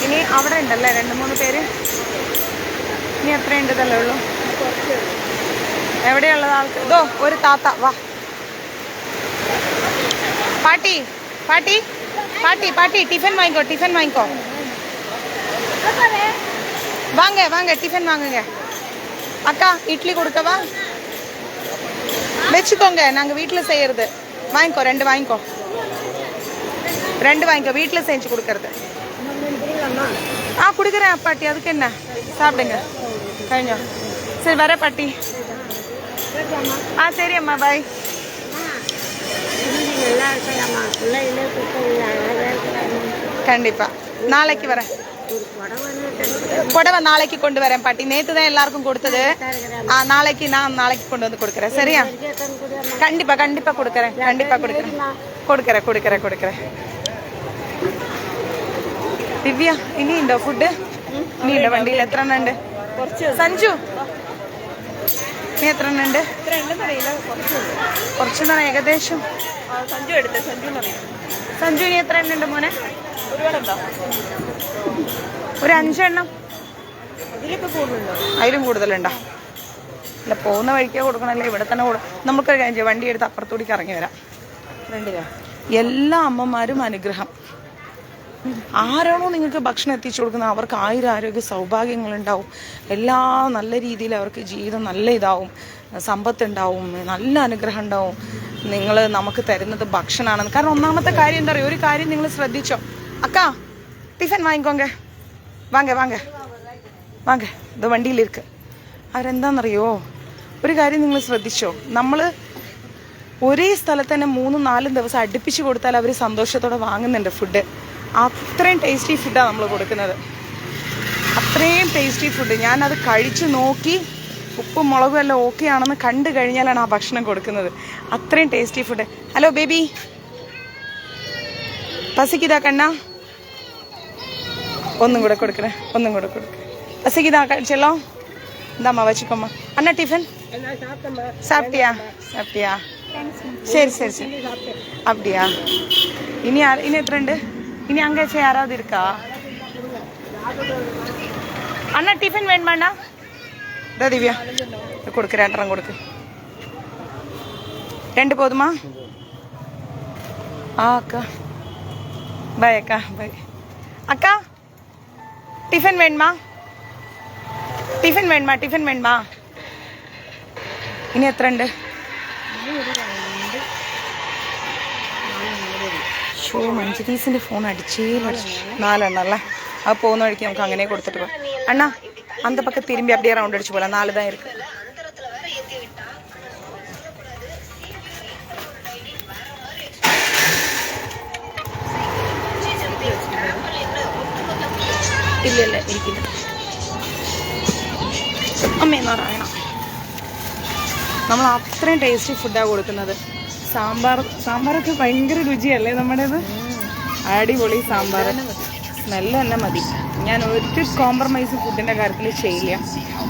ഇനി അവിടെ ഉണ്ടല്ലേ 2-3 പേര്. ഇനി എത്രയുണ്ടതല്ലേ ഉള്ളൂ? എവിടെയുള്ളത് ആൾക്ക്? ഇതോ ഒരു താത്ത. വാ പാട്ടി ടിഫിൻ വാങ്ങിക്കോ. வாங்க டிஃபன் வாங்குங்க. அக்கா இட்லி கொடுக்கவா? வச்சுக்கோங்க, நாங்கள் வீட்டில் செய்யறது. வாங்கிக்கோ, 2 வாங்கிக்கோ, வீட்டில் செஞ்சு கொடுக்கறது. கொடுக்குறேன் பாட்டி, அதுக்கு என்ன, சாப்பிடுங்க. കഴിഞ്ഞോ? சரி வர பாட்டி. சரி அம்மா, பாய். கண்டிப்பா நாளைக்கு வரேன். புடவை நாளைக்கு கொண்டு வரேன் பாட்டி. நேற்று தான் எல்லாருக்கும் கொடுத்தது. நாளைக்கு கொண்டு வந்து கொடுக்குறேன். சரியா? கண்டிப்பா கொடுக்குறேன். കൊടുക്കറേ. ദിവ്യ ഇനി ഉണ്ടോ ഫുഡ്? ഇനി ഉണ്ടോ വണ്ടിയിൽ? എത്ര എണ്ണം ഉണ്ട്? സഞ്ജു നീ എത്ര എണ്ണം ഉണ്ട്? കുറച്ചെണ്ണം ഏകദേശം. സഞ്ജു ഇനി എത്ര എണ്ണം ഉണ്ട് മോനെ? ഒരു 5 എണ്ണം. അതിലും കൂടുതലുണ്ടോ? അല്ല, പോകുന്ന വഴിക്കേ കൊടുക്കണല്ലേ, ഇവിടെ തന്നെ നമുക്കൊരു കാര്യം ചെയ്യാം, വണ്ടി എടുത്ത് അപ്പുറത്തൂടിക്ക് ഇറങ്ങി വരാം. എല്ലാ അമ്മമാരും അനുഗ്രഹം. ആരാണോ നിങ്ങൾക്ക് ഭക്ഷണം എത്തിച്ചു കൊടുക്കുന്നത് അവർക്ക് 1000 ആരോഗ്യ സൗഭാഗ്യങ്ങളുണ്ടാവും. എല്ലാം നല്ല രീതിയിൽ അവർക്ക് ജീവിതം നല്ല ഇതാവും, സമ്പത്തുണ്ടാവും, നല്ല അനുഗ്രഹം ഉണ്ടാവും. നിങ്ങൾ നമുക്ക് തരുന്നത് ഭക്ഷണമാണെന്ന്. കാരണം ഒന്നാമത്തെ കാര്യം എന്താ പറയുക, ഒരു കാര്യം നിങ്ങൾ ശ്രദ്ധിച്ചോ? അക്കാ ടിഫിൻ വാങ്ങിക്കോങ്ക. വാങ്ങ ഇത് വണ്ടിയിലിരിക്ക്. അവരെന്താണെന്നറിയോ, ഒരു കാര്യം നിങ്ങൾ ശ്രദ്ധിച്ചോ, നമ്മൾ ഒരേ സ്ഥലത്ത് തന്നെ 3-4 ദിവസം അടുപ്പിച്ച് കൊടുത്താൽ അവർ സന്തോഷത്തോടെ വാങ്ങുന്നുണ്ട് ഫുഡ്. അത്രയും ടേസ്റ്റി ഫുഡാണ് നമ്മൾ കൊടുക്കുന്നത്, അത്രയും ടേസ്റ്റി ഫുഡ്. ഞാനത് കഴിച്ചു നോക്കി ഉപ്പും മുളകും എല്ലാം ഓക്കെ ആണെന്ന് കണ്ടു കഴിഞ്ഞാലാണ് ആ ഭക്ഷണം കൊടുക്കുന്നത്. അത്രയും ടേസ്റ്റി ഫുഡ്. ഹലോ ബേബി, പസിക്കിതാ കണ്ണ, ഒന്നും കൂടെ കൊടുക്കണേ. പസിക്കിതാ ചെല്ലോ. എന്താ വച്ചിക്കോമ്മ. അണ്ണ ടിഫിൻ സാപ്പിട്ടിയാ? சரி அப்படியா? இனி எத்தனை உண்டு? இனி அங்கேச்சு யாராவது இருக்கா? அண்ணா டிஃபன் வேணுமாண்ணா? திவ்யா கொடுக்குறேன், 2 கொடுக்கு. 2 போதுமா? அக்கா பாய். அக்கா டிஃபன் வேணுமா? டிஃபன் வேணுமா? இனி எத்தனை உண்டு? മഞ്ജുദീസിന്റെ ഫോൺ അടിച്ചേ 4 എണ്ണം അല്ലേ? അത് പോകുന്ന വഴിക്ക് നമുക്ക് അങ്ങനെ കൊടുത്തിട്ട് പോകാം. അണ്ണാ அந்த பக்கம் திரும்பி அப்படியே ரவுண்ட் அடிச்சு போகலாம். 4 தான் இருக்கு. ഇല്ല ഇരിക്കില്ല. അമ്മയെന്നോടായണം. നമ്മൾ അത്രയും ടേസ്റ്റി ഫുഡാണ് കൊടുക്കുന്നത്. സാമ്പാറൊക്കെ ഭയങ്കര രുചിയല്ലേ നമ്മുടേത്? അടിപൊളി സാമ്പാർ. സ്മെല്ല് തന്നെ മതി. ഞാൻ ഒരു കോംപ്രമൈസ് ഫുഡിൻ്റെ കാര്യത്തിൽ ചെയ്യില്ല.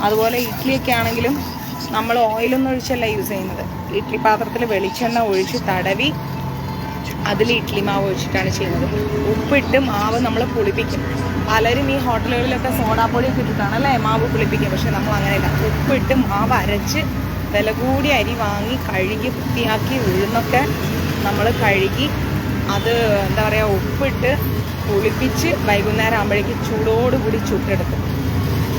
അതുപോലെ ഇഡ്ഡലിയൊക്കെ ആണെങ്കിലും നമ്മൾ ഓയിലൊന്നും ഒഴിച്ചല്ല യൂസ് ചെയ്യുന്നത്. ഇഡ്ഡലി പാത്രത്തിൽ വെളിച്ചെണ്ണ ഒഴിച്ച് തടവി അതിൽ ഇഡ്ഡലി മാവ് ഒഴിച്ചിട്ടാണ് ചെയ്യുന്നത്. ഉപ്പിട്ട് മാവ് നമ്മൾ പുളിപ്പിക്കും. പലരും ഈ ഹോട്ടലുകളിലൊക്കെ സോഡാപ്പൊടിയൊക്കെ ഇട്ടിട്ടാണ് അല്ലേ മാവ് പുളിപ്പിക്കുക. പക്ഷെ നമ്മൾ അങ്ങനെയല്ല, ഉപ്പിട്ട് മാവ് അരച്ച് വില കൂടി അരി വാങ്ങി കഴുകി വൃത്തിയാക്കി ഉഴുന്നൊക്കെ നമ്മൾ കഴുകി അത് എന്താ പറയുക ഉപ്പിട്ട് പുളിപ്പിച്ച് വൈകുന്നേരം ആകുമ്പോഴേക്ക് ചൂടോടുകൂടി ചുട്ടെടുക്കും.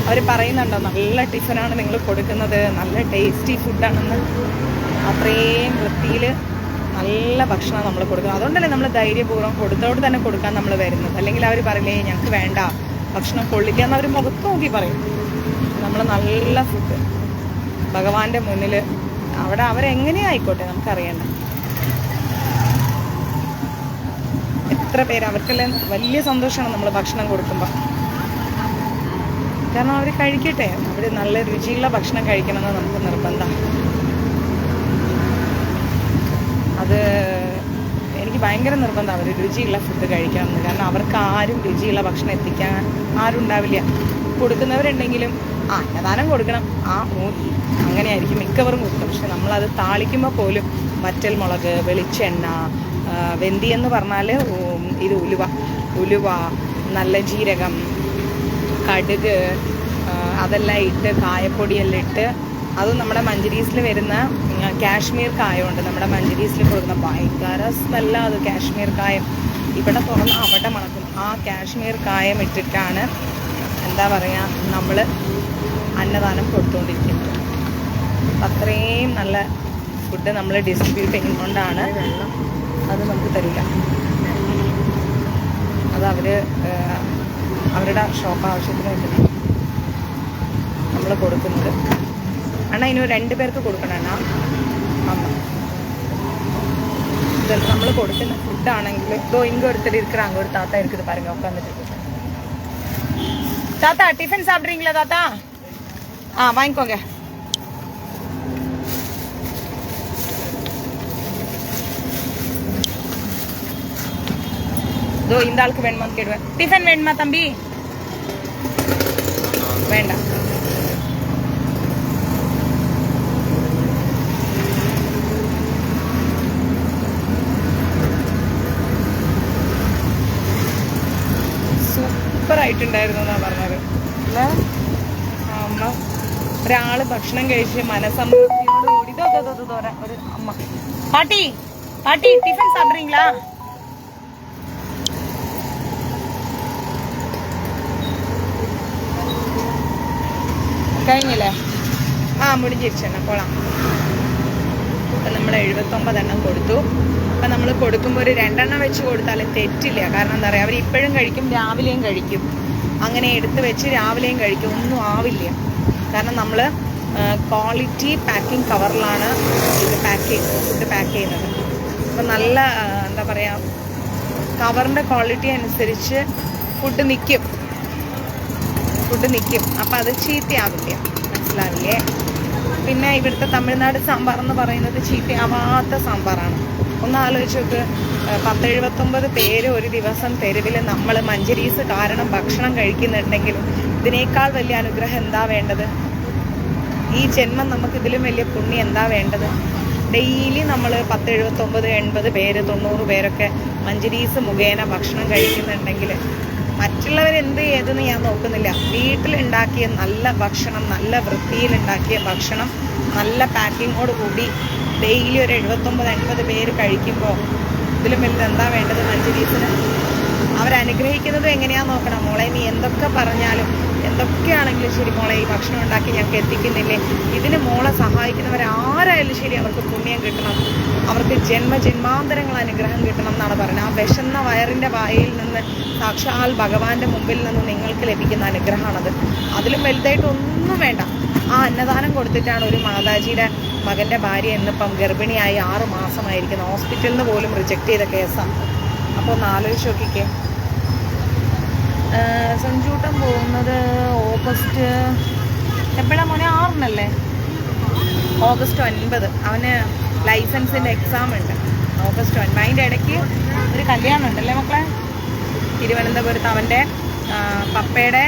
അവർ പറയുന്നുണ്ടോ നല്ല ടിഫിനാണ് നിങ്ങൾ കൊടുക്കുന്നത്, നല്ല ടേസ്റ്റി ഫുഡാണെന്ന്. അത്രയും വൃത്തിയിൽ നല്ല ഭക്ഷണം നമ്മൾ കൊടുക്കും. അതുകൊണ്ടല്ലേ നമ്മൾ ധൈര്യപൂർവ്വം കൊടുത്തോട് തന്നെ കൊടുക്കാൻ നമ്മൾ വരുന്നത്. അല്ലെങ്കിൽ അവർ പറയില്ലേ ഞങ്ങൾക്ക് വേണ്ട ഭക്ഷണം കൊള്ളിക്കാന്ന് അവർ മുഖത്ത് നോക്കി പറയും. നമ്മൾ നല്ല ഫുഡ് ഭഗവാന്റെ മുന്നിൽ അവിടെ അവരെങ്ങനെയായിക്കോട്ടെ നമുക്കറിയണ്ട. എത്ര പേര് അവർക്കെല്ലാം വലിയ സന്തോഷമാണ് നമ്മൾ ഭക്ഷണം കൊടുക്കുമ്പോൾ. കാരണം അവർ കഴിക്കട്ടെ, അവർ നല്ല രുചിയുള്ള ഭക്ഷണം കഴിക്കണമെന്ന് നമുക്ക് നിർബന്ധമാണ്. അത് എനിക്ക് ഭയങ്കര നിർബന്ധമാണ് അവർ രുചിയുള്ള ഫുഡ് കഴിക്കണമെന്ന്. കാരണം അവർക്ക് ആരും രുചിയുള്ള ഭക്ഷണം എത്തിക്കാൻ ആരും ഉണ്ടാവില്ല. കൊടുക്കുന്നവരുണ്ടെങ്കിലും അന്നദാനം കൊടുക്കണം അങ്ങനെയായിരിക്കും മിക്കവരും കൊടുക്കും. പക്ഷെ നമ്മളത് താളിക്കുമ്പോൾ പോലും വറ്റൽ മുളക്, വെളിച്ചെണ്ണ, വെന്തി എന്ന് പറഞ്ഞാൽ ഇത് ഉലുവ, നല്ല ജീരകം, കടുക് അതെല്ലാം ഇട്ട് കായപ്പൊടിയെല്ലാം ഇട്ട്, അതും നമ്മുടെ മഞ്ചരീസിൽ വരുന്ന കാശ്മീർ കായമുണ്ട്. നമ്മുടെ മഞ്ചരീസിൽ കൊടുക്കുന്ന ഭയങ്കര സ്മെല്ലാണ് അത്. കാശ്മീർ കായം ഇവിടെ തുറന്ന് അവിടെ മണക്കും. ആ കാശ്മീർ കായം ഇട്ടിട്ടാണ് എന്താ പറയുക നമ്മൾ അന്നദാനം കൊടുത്തുകൊണ്ടിരിക്കുന്നത്. അത്രയും നല്ല ഫുഡ് നമ്മൾ ഡിസ്ട്രിബ്യൂട്ട് ചെയ്യുന്നതുകൊണ്ടാണ് അത് നമുക്ക് തരില്ല. അത് അവരുടെ ഷോപ്പ് ആവശ്യത്തിന് വേണ്ടി നമ്മൾ കൊടുക്കുന്നത്. അണ്ണാ ഇനി 2 പേർക്ക് കൊടുക്കണം അണ്ണാ. ഇത് നമ്മൾ കൊടുക്കുന്ന ഫുഡാണെങ്കിൽ ഇങ്ങ ഒരുത്തർ இருக்கிறாங்க, ஒரு தாத்தா இருக்குது பாருங்க உட்காந்துட்டு இருக்கு. தாத்தா டிஃபன் சாப்பிட்றீங்களா தாத்தா? வாங்கிக்கோங்க. இந்த ஆளுக்கு வேணுமான்னு கேடுவேன். டிஃபன் வேணுமா தம்பி? வேண்டாம். സൂപ്പറായിട്ടുണ്ടായിരുന്നു എന്നാണ് പറഞ്ഞത് അല്ലേ അമ്മ. ഒരാൾ ഭക്ഷണം കഴിച്ച് മനസംതൃപ്തിയോടുകൂടി ഒരു അമ്മ പാട്ടി ടിഫിൻ സാപ്പിട്றீங்களா? കഴിഞ്ഞില്ലേ? മുടിഞ്ഞിരിച്ചെണ്ണ കൊള്ളാം. അപ്പം നമ്മൾ 79 എണ്ണം കൊടുത്തു. അപ്പം നമ്മൾ കൊടുക്കുമ്പോൾ ഒരു 2 എണ്ണം വെച്ച് കൊടുത്താലും തെറ്റില്ല. കാരണം എന്താ പറയുക, അവർ ഇപ്പോഴും കഴിക്കും, രാവിലെയും കഴിക്കും. അങ്ങനെ എടുത്ത് വെച്ച് രാവിലെയും കഴിക്കും, ഒന്നും ആവില്ല. കാരണം നമ്മൾ ക്വാളിറ്റി പാക്കിംഗ് കവറിലാണ് ഇത് ഫുഡ് പാക്ക് ചെയ്യുന്നത്. അപ്പം നല്ല എന്താ പറയുക കവറിൻ്റെ ക്വാളിറ്റി അനുസരിച്ച് ഫുഡ് നിൽക്കും. അപ്പം അത് ചീത്തയാവില്ല, മനസ്സിലാവില്ലേ? പിന്നെ ഇവിടുത്തെ തമിഴ്നാട് സാമ്പാർ എന്ന് പറയുന്നത് ചീത്തയാവാത്ത സാമ്പാറാണ്. ഒന്ന് ആലോചിച്ച് നോക്ക്, 10-79 പേര് ഒരു ദിവസം തെരുവിൽ നമ്മൾ മഞ്ചരീസ് കാരണം ഭക്ഷണം കഴിക്കുന്നുണ്ടെങ്കിൽ ഇതിനേക്കാൾ വലിയ അനുഗ്രഹം എന്താ വേണ്ടത്? ഈ ജന്മം നമുക്ക് ഇതിലും വലിയ പുണ്യം എന്താ വേണ്ടത്? ഡെയിലി നമ്മൾ 10-79-80 പേര് 90 പേരൊക്കെ മഞ്ചരീസ് മുഖേന ഭക്ഷണം കഴിക്കുന്നുണ്ടെങ്കിൽ മറ്റുള്ളവരെന്ത് ചെയ്തെന്ന് ഞാൻ നോക്കുന്നില്ല. വീട്ടിലുണ്ടാക്കിയ നല്ല ഭക്ഷണം, നല്ല വൃത്തിയിലുണ്ടാക്കിയ ഭക്ഷണം, നല്ല പാക്കിങ്ങോട് കൂടി ഡെയിലി ഒരു 79-80 പേര് കഴിക്കുമ്പോൾ ഇതിലും വലുത് എന്താ വേണ്ടത് മഞ്ചരീസിന്? അവരനുഗ്രഹിക്കുന്നത് എങ്ങനെയാണെന്ന് നോക്കണം. മോളെ നീ എന്തൊക്കെ പറഞ്ഞാലും എന്തൊക്കെയാണെങ്കിലും ശരി മോളെ, ഈ ഭക്ഷണം ഉണ്ടാക്കി ഞങ്ങൾക്ക് എത്തിക്കുന്നില്ലേ, ഇതിന് മോളെ സഹായിക്കുന്നവരാരായാലും ശരി അവർക്ക് പുണ്യം കിട്ടണം, അവർക്ക് ജന്മജന്മാന്തരങ്ങൾ അനുഗ്രഹം കിട്ടണം എന്നാണ് പറയുന്നത്. ആ വിശന്ന വയറിൻ്റെ വായിൽ നിന്ന് സാക്ഷാൽ ഭഗവാന്റെ മുമ്പിൽ നിന്ന് നിങ്ങൾക്ക് ലഭിക്കുന്ന അനുഗ്രഹമാണത്. അതിലും വലുതായിട്ട് ഒന്നും വേണ്ട. ആ അന്നദാനം കൊടുത്തിട്ടാണ് ഒരു മാതാജിയുടെ മകൻ്റെ ഭാര്യ ഇന്നിപ്പം ഗർഭിണിയായി 6 മാസമായിരിക്കുന്നത്. ഹോസ്പിറ്റലിൽ നിന്ന് പോലും റിജക്റ്റ് ചെയ്ത കേസാണ്. അപ്പോൾ ഒന്ന് ആലോചിച്ച് നോക്കിക്കേ. സഞ്ജൂട്ടൻ പോകുന്നത് ഓഗസ്റ്റ് എപ്പോഴാണ് മോനെ? 6-നല്ലേ? ഓഗസ്റ്റ് 9 അവന് ലൈസൻസിൻ്റെ എക്സാം ഉണ്ട്. ഓഗസ്റ്റ് 9 അതിൻ്റെ ഇടയ്ക്ക് ഒരു കല്യാണം ഉണ്ടല്ലേ മക്കളെ? തിരുവനന്തപുരത്ത് അവൻ്റെ പപ്പയുടെ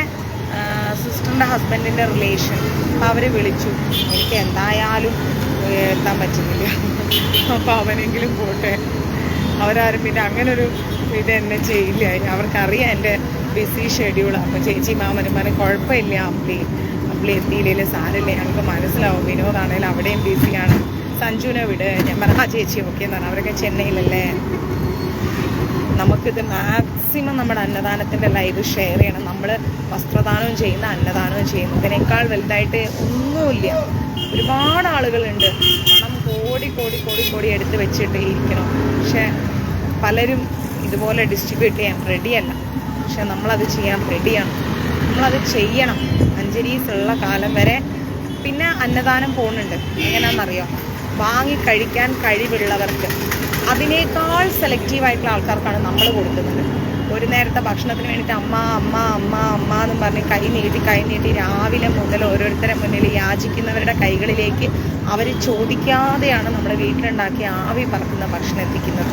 സിസ്റ്ററിൻ്റെ ഹസ്ബൻഡിൻ്റെ റിലേഷൻ. അപ്പോൾ അവർ വിളിച്ചു. എനിക്ക് എന്തായാലും എത്താൻ പറ്റുന്നില്ല, അപ്പോൾ അവനെങ്കിലും പോട്ടെ. അവരാരും പിന്നെ അങ്ങനൊരു ഇത് എന്നെ ചെയ്യില്ല. അവർക്കറിയാം എൻ്റെ ബിസി ഷെഡ്യൂൾ. അപ്പോൾ ചേച്ചി മാമനും പറഞ്ഞ് കുഴപ്പമില്ല, അമ്പിളി എത്തിയില്ലേ സാരല്ലേ, ഞങ്ങൾക്ക് മനസ്സിലാവും. വിനോദാണേലും അവിടെയും ബിസിയാണ്, സഞ്ജുവിനെ വിട്. ഞാൻ പറഞ്ഞു ആ ചേച്ചി ഓക്കെ എന്നാണ്. അവരൊക്കെ ചെന്നൈയിലല്ലേ. നമുക്കിത് മാക്സിമം നമ്മുടെ അന്നദാനത്തിൻ്റെ ലൈവ് ഷെയർ ചെയ്യണം. നമ്മൾ വസ്ത്രദാനവും ചെയ്യുന്ന അന്നദാനവും ചെയ്യുന്നു. ഇതിനേക്കാൾ വലുതായിട്ട് ഒന്നുമില്ല. ഒരുപാട് ആളുകളുണ്ട് പണം കോടി കോടി കോടി കോടി എടുത്ത് വെച്ചിട്ട് ഇരിക്കണം. പക്ഷെ പലരും ഇതുപോലെ ഡിസ്ട്രിബ്യൂട്ട് ചെയ്യാൻ റെഡിയല്ല. പക്ഷെ നമ്മളത് ചെയ്യാൻ റെഡിയാണ്, നമ്മളത് ചെയ്യണം. മഞ്ചരീസുള്ള കാലം വരെ. പിന്നെ അന്നദാനം പോകുന്നുണ്ട്. എങ്ങനെയാണെന്നറിയോ, വാങ്ങിക്കഴിക്കാൻ കഴിവുള്ളവർക്ക് അതിനേക്കാൾ സെലക്റ്റീവായിട്ടുള്ള ആൾക്കാർക്കാണ് നമ്മൾ കൊടുക്കുന്നത്. ഒരു നേരത്തെ ഭക്ഷണത്തിന് വേണ്ടിയിട്ട് അമ്മ അമ്മ അമ്മ അമ്മ എന്നും പറഞ്ഞ് കൈ നീട്ടി രാവിലെ മുതൽ ഓരോരുത്തരെ മുന്നിൽ യാചിക്കുന്നവരുടെ കൈകളിലേക്ക് അവർ ചോദിക്കാതെയാണ് നമ്മുടെ വീട്ടിലുണ്ടാക്കി ആവി പറക്കുന്ന ഭക്ഷണം എത്തിക്കുന്നത്.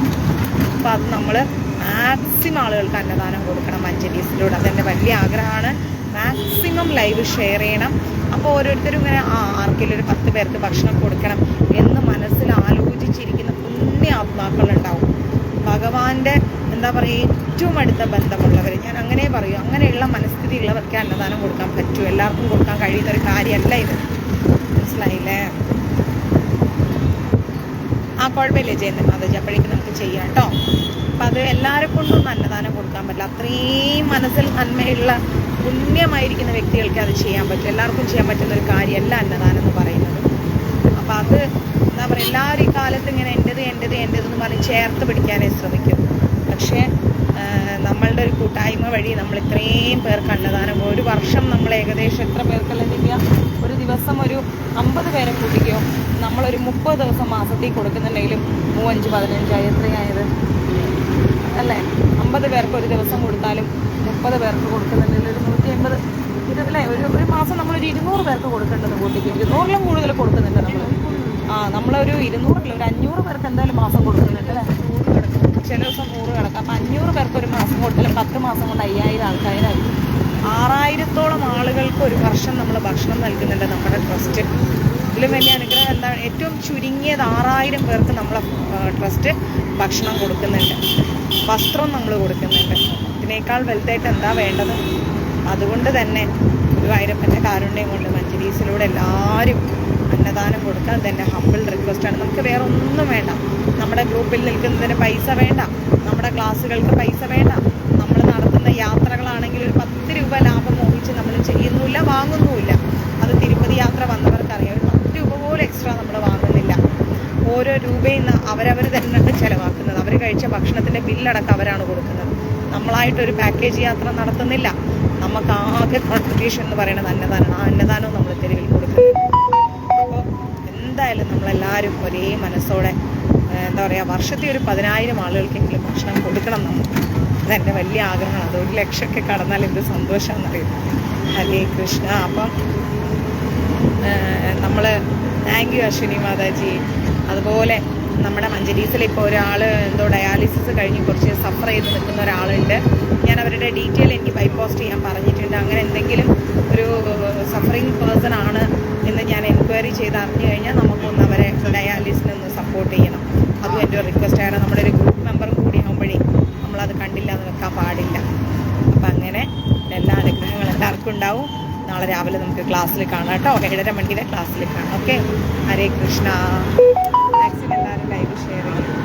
അപ്പോൾ അത് നമ്മൾ മാക്സിമം ആളുകൾക്ക് അന്നദാനം കൊടുക്കണം മഞ്ചരീസിലൂടെ. അതെൻ്റെ വലിയ ആഗ്രഹമാണ്. മാക്സിമം ലൈവ് ഷെയർ ചെയ്യണം. അപ്പോൾ ഓരോരുത്തരും ഇങ്ങനെ ആർക്കെങ്കിലും ഒരു 10 പേർക്ക് ഭക്ഷണം കൊടുക്കണം എന്ന് മനസ്സിൽ ആലോചിച്ചിരിക്കുന്ന പുണ്യ ആത്മാക്കളുണ്ടാവും. ഭഗവാന്റെ എന്താ പറയുക, ഏറ്റവും അടുത്ത ബന്ധമുള്ളവർ, ഞാൻ അങ്ങനെ പറയൂ, അങ്ങനെയുള്ള മനസ്ഥിതി ഉള്ളവർക്ക് അന്നദാനം കൊടുക്കാൻ പറ്റൂ. എല്ലാവർക്കും കൊടുക്കാൻ കഴിയുന്നൊരു കാര്യമല്ല ഇത്. മനസ്സിലായില്ലേ? ആ കുഴപ്പമില്ലേ ജയന്തി മാതാജി, അപ്പോഴേക്കും നമുക്ക് ചെയ്യാം കേട്ടോ. അപ്പം അത് എല്ലാവരെ കൊണ്ടൊന്നും അന്നദാനം കൊടുക്കാൻ പറ്റില്ല. അത്രയും മനസ്സിൽ നന്മയുള്ള പുണ്യമായിരിക്കുന്ന വ്യക്തികൾക്ക് അത് ചെയ്യാൻ പറ്റും. എല്ലാവർക്കും ചെയ്യാൻ പറ്റുന്ന ഒരു കാര്യമല്ല അന്നദാനം എന്ന് പറയുന്നത്. അപ്പം അത് എന്താ പറയുക, എല്ലാവരും ഈ കാലത്ത് ഇങ്ങനെ എൻ്റെതെന്ന് പറഞ്ഞ് ചേർത്ത് പിടിക്കാനേ ശ്രമിക്കും. പക്ഷേ നമ്മളുടെ ഒരു കൂട്ടായ്മ വഴി നമ്മൾ ഇത്രയും പേർക്ക് അന്നദാനം, ഒരു വർഷം നമ്മൾ ഏകദേശം എത്ര പേർക്കല്ലെങ്കിൽ ഒരു ദിവസം ഒരു 50 പേരെ കൂട്ടിക്കോ, നമ്മളൊരു 30 ദിവസം മാസത്തിൽ കൊടുക്കുന്നുണ്ടെങ്കിലും 5, 15 എത്രയായത് അല്ലേ? 50 പേർക്ക് ഒരു ദിവസം കൊടുത്താലും 30 പേർക്ക് കൊടുക്കുന്നുണ്ടെങ്കിൽ ഒരു 150 അല്ലേ? ഒരു മാസം നമ്മളൊരു 200 പേർക്ക് കൊടുക്കേണ്ടത് കൂട്ടിക്കും. 200ലും കൂടുതൽ കൊടുക്കുന്നുണ്ട് നമ്മൾ. നമ്മളൊരു 200 ഒരു 500 പേർക്ക് എന്തായാലും മാസം കൊടുക്കുന്നുണ്ട് അല്ലേ? ചില ദിവസം 100 കിടക്കാം. അപ്പം 500 പേർക്ക് ഒരു മാസം കൊടുത്താലും 10 മാസം കൊണ്ട് 5000 ആൾക്കാരായിരിക്കും. 6000-ഓളം ആളുകൾക്ക് ഒരു വർഷം നമ്മൾ ഭക്ഷണം നൽകുന്നുണ്ട് നമ്മുടെ ട്രസ്റ്റ്. ഇതിലും വലിയ അനുഗ്രഹം എന്താണ്? ഏറ്റവും ചുരുങ്ങിയത് 6000 പേർക്ക് നമ്മളെ ട്രസ്റ്റ് ഭക്ഷണം കൊടുക്കുന്നുണ്ട്, വസ്ത്രം നമ്മൾ കൊടുക്കുന്നുണ്ട്. ഇതിനേക്കാൾ വലുതായിട്ട് എന്താ വേണ്ടത്? അതുകൊണ്ട് തന്നെ ഗുരുവായൂരപ്പൻ്റെ കാരുണ്യം കൊണ്ട് മഞ്ചരീസിലൂടെ എല്ലാവരും അന്നദാനം കൊടുക്കാൻ തന്നെ ഹമ്പിൾ റിക്വസ്റ്റാണ്. നമുക്ക് വേറെ ഒന്നും വേണ്ട. നമ്മുടെ ഗ്രൂപ്പിൽ നിൽക്കുന്നതിന് പൈസ വേണ്ട, നമ്മുടെ ക്ലാസ്സുകൾക്ക് പൈസ വേണ്ട, നമ്മൾ നടത്തുന്ന യാത്രകളാണെങ്കിൽ ഒരു 10 രൂപ ലാഭം മോഹിച്ച് നമ്മൾ ചെയ്യുന്നുമില്ല, വാങ്ങുന്നുമില്ല. അത് തിരുപ്പതി യാത്ര വന്നവർക്കറിയാം. ഒരു 10 രൂപ പോലും എക്സ്ട്രാ നമ്മൾ വാങ്ങുന്നില്ല. ഓരോ രൂപയും അവരവർ തന്നെയാണ് ചിലവാക്കുന്നത്. അവർ കഴിച്ച ഭക്ഷണത്തിൻ്റെ ബില്ലടക്കം അവരാണ് കൊടുക്കുന്നത്. നമ്മളായിട്ടൊരു പാക്കേജ് യാത്ര നടത്തുന്നില്ല. നമുക്ക് ആകെ കോൺട്രിബ്യൂഷൻ എന്ന് പറയുന്നത് അന്നദാനമാണ്. ആ അന്നദാനവും നമ്മൾ തെരുവിൽ കൊടുക്കുന്നത്. അപ്പോൾ എന്തായാലും നമ്മളെല്ലാവരും ഒരേ മനസ്സോടെ എന്താ പറയുക, വർഷത്തിൽ ഒരു 10,000 ആളുകൾക്കെങ്കിലും ഭക്ഷണം കൊടുക്കണം നമുക്ക്. അതെൻ്റെ വലിയ ആഗ്രഹമാണ്. അത് 1 ലക്ഷമൊക്കെ കടന്നാൽ എന്ത് സന്തോഷമാണെന്നറിയുന്നത്. ഹരേ കൃഷ്ണ. അപ്പം നമ്മൾ താങ്ക് യു അശ്വിനി മാതാജി. അതുപോലെ നമ്മുടെ മഞ്ചരീസിൽ ഇപ്പോൾ ഒരാൾ എന്തോ ഡയാലിസിസ് കഴിഞ്ഞ് കുറച്ച് സഫർ ചെയ്ത് നിൽക്കുന്ന ഒരാളുണ്ട്. ഞാൻ അവരുടെ ഡീറ്റെയിൽ എനിക്ക് ബൈപോസ്റ്റ് ചെയ്യാൻ പറഞ്ഞിട്ടുണ്ട്. അങ്ങനെ എന്തെങ്കിലും ഒരു സഫറിങ് പേഴ്സൺ ആണ് എന്ന് ഞാൻ എൻക്വയറി ചെയ്ത് അറിഞ്ഞു കഴിഞ്ഞാൽ നമുക്കൊന്ന് അവരെ ഡയാലിസിനൊന്ന് സപ്പോർട്ട് ചെയ്യണം. അതും എൻ്റെ ഒരു റിക്വസ്റ്റ് ആണ്. നമ്മുടെ ഒരു ഗ്രൂപ്പ് മെമ്പറും കൂടി ആകുമ്പോഴേ നമ്മളത് കണ്ടില്ല എന്ന് വെക്കാൻ പാടില്ല. അപ്പം അങ്ങനെ എല്ലാ അനുഗ്രഹങ്ങളും എല്ലാവർക്കും ഉണ്ടാവും. നാളെ രാവിലെ നമുക്ക് ക്ലാസ്സിൽ കാണാം കേട്ടോ. 7:30 മണിയുടെ ക്ലാസ്സിൽ കാണാം. ഓക്കെ, ഹരേ കൃഷ്ണ. മാക്സിമം എല്ലാവരും ലൈവ് ഷെയർ ചെയ്യും.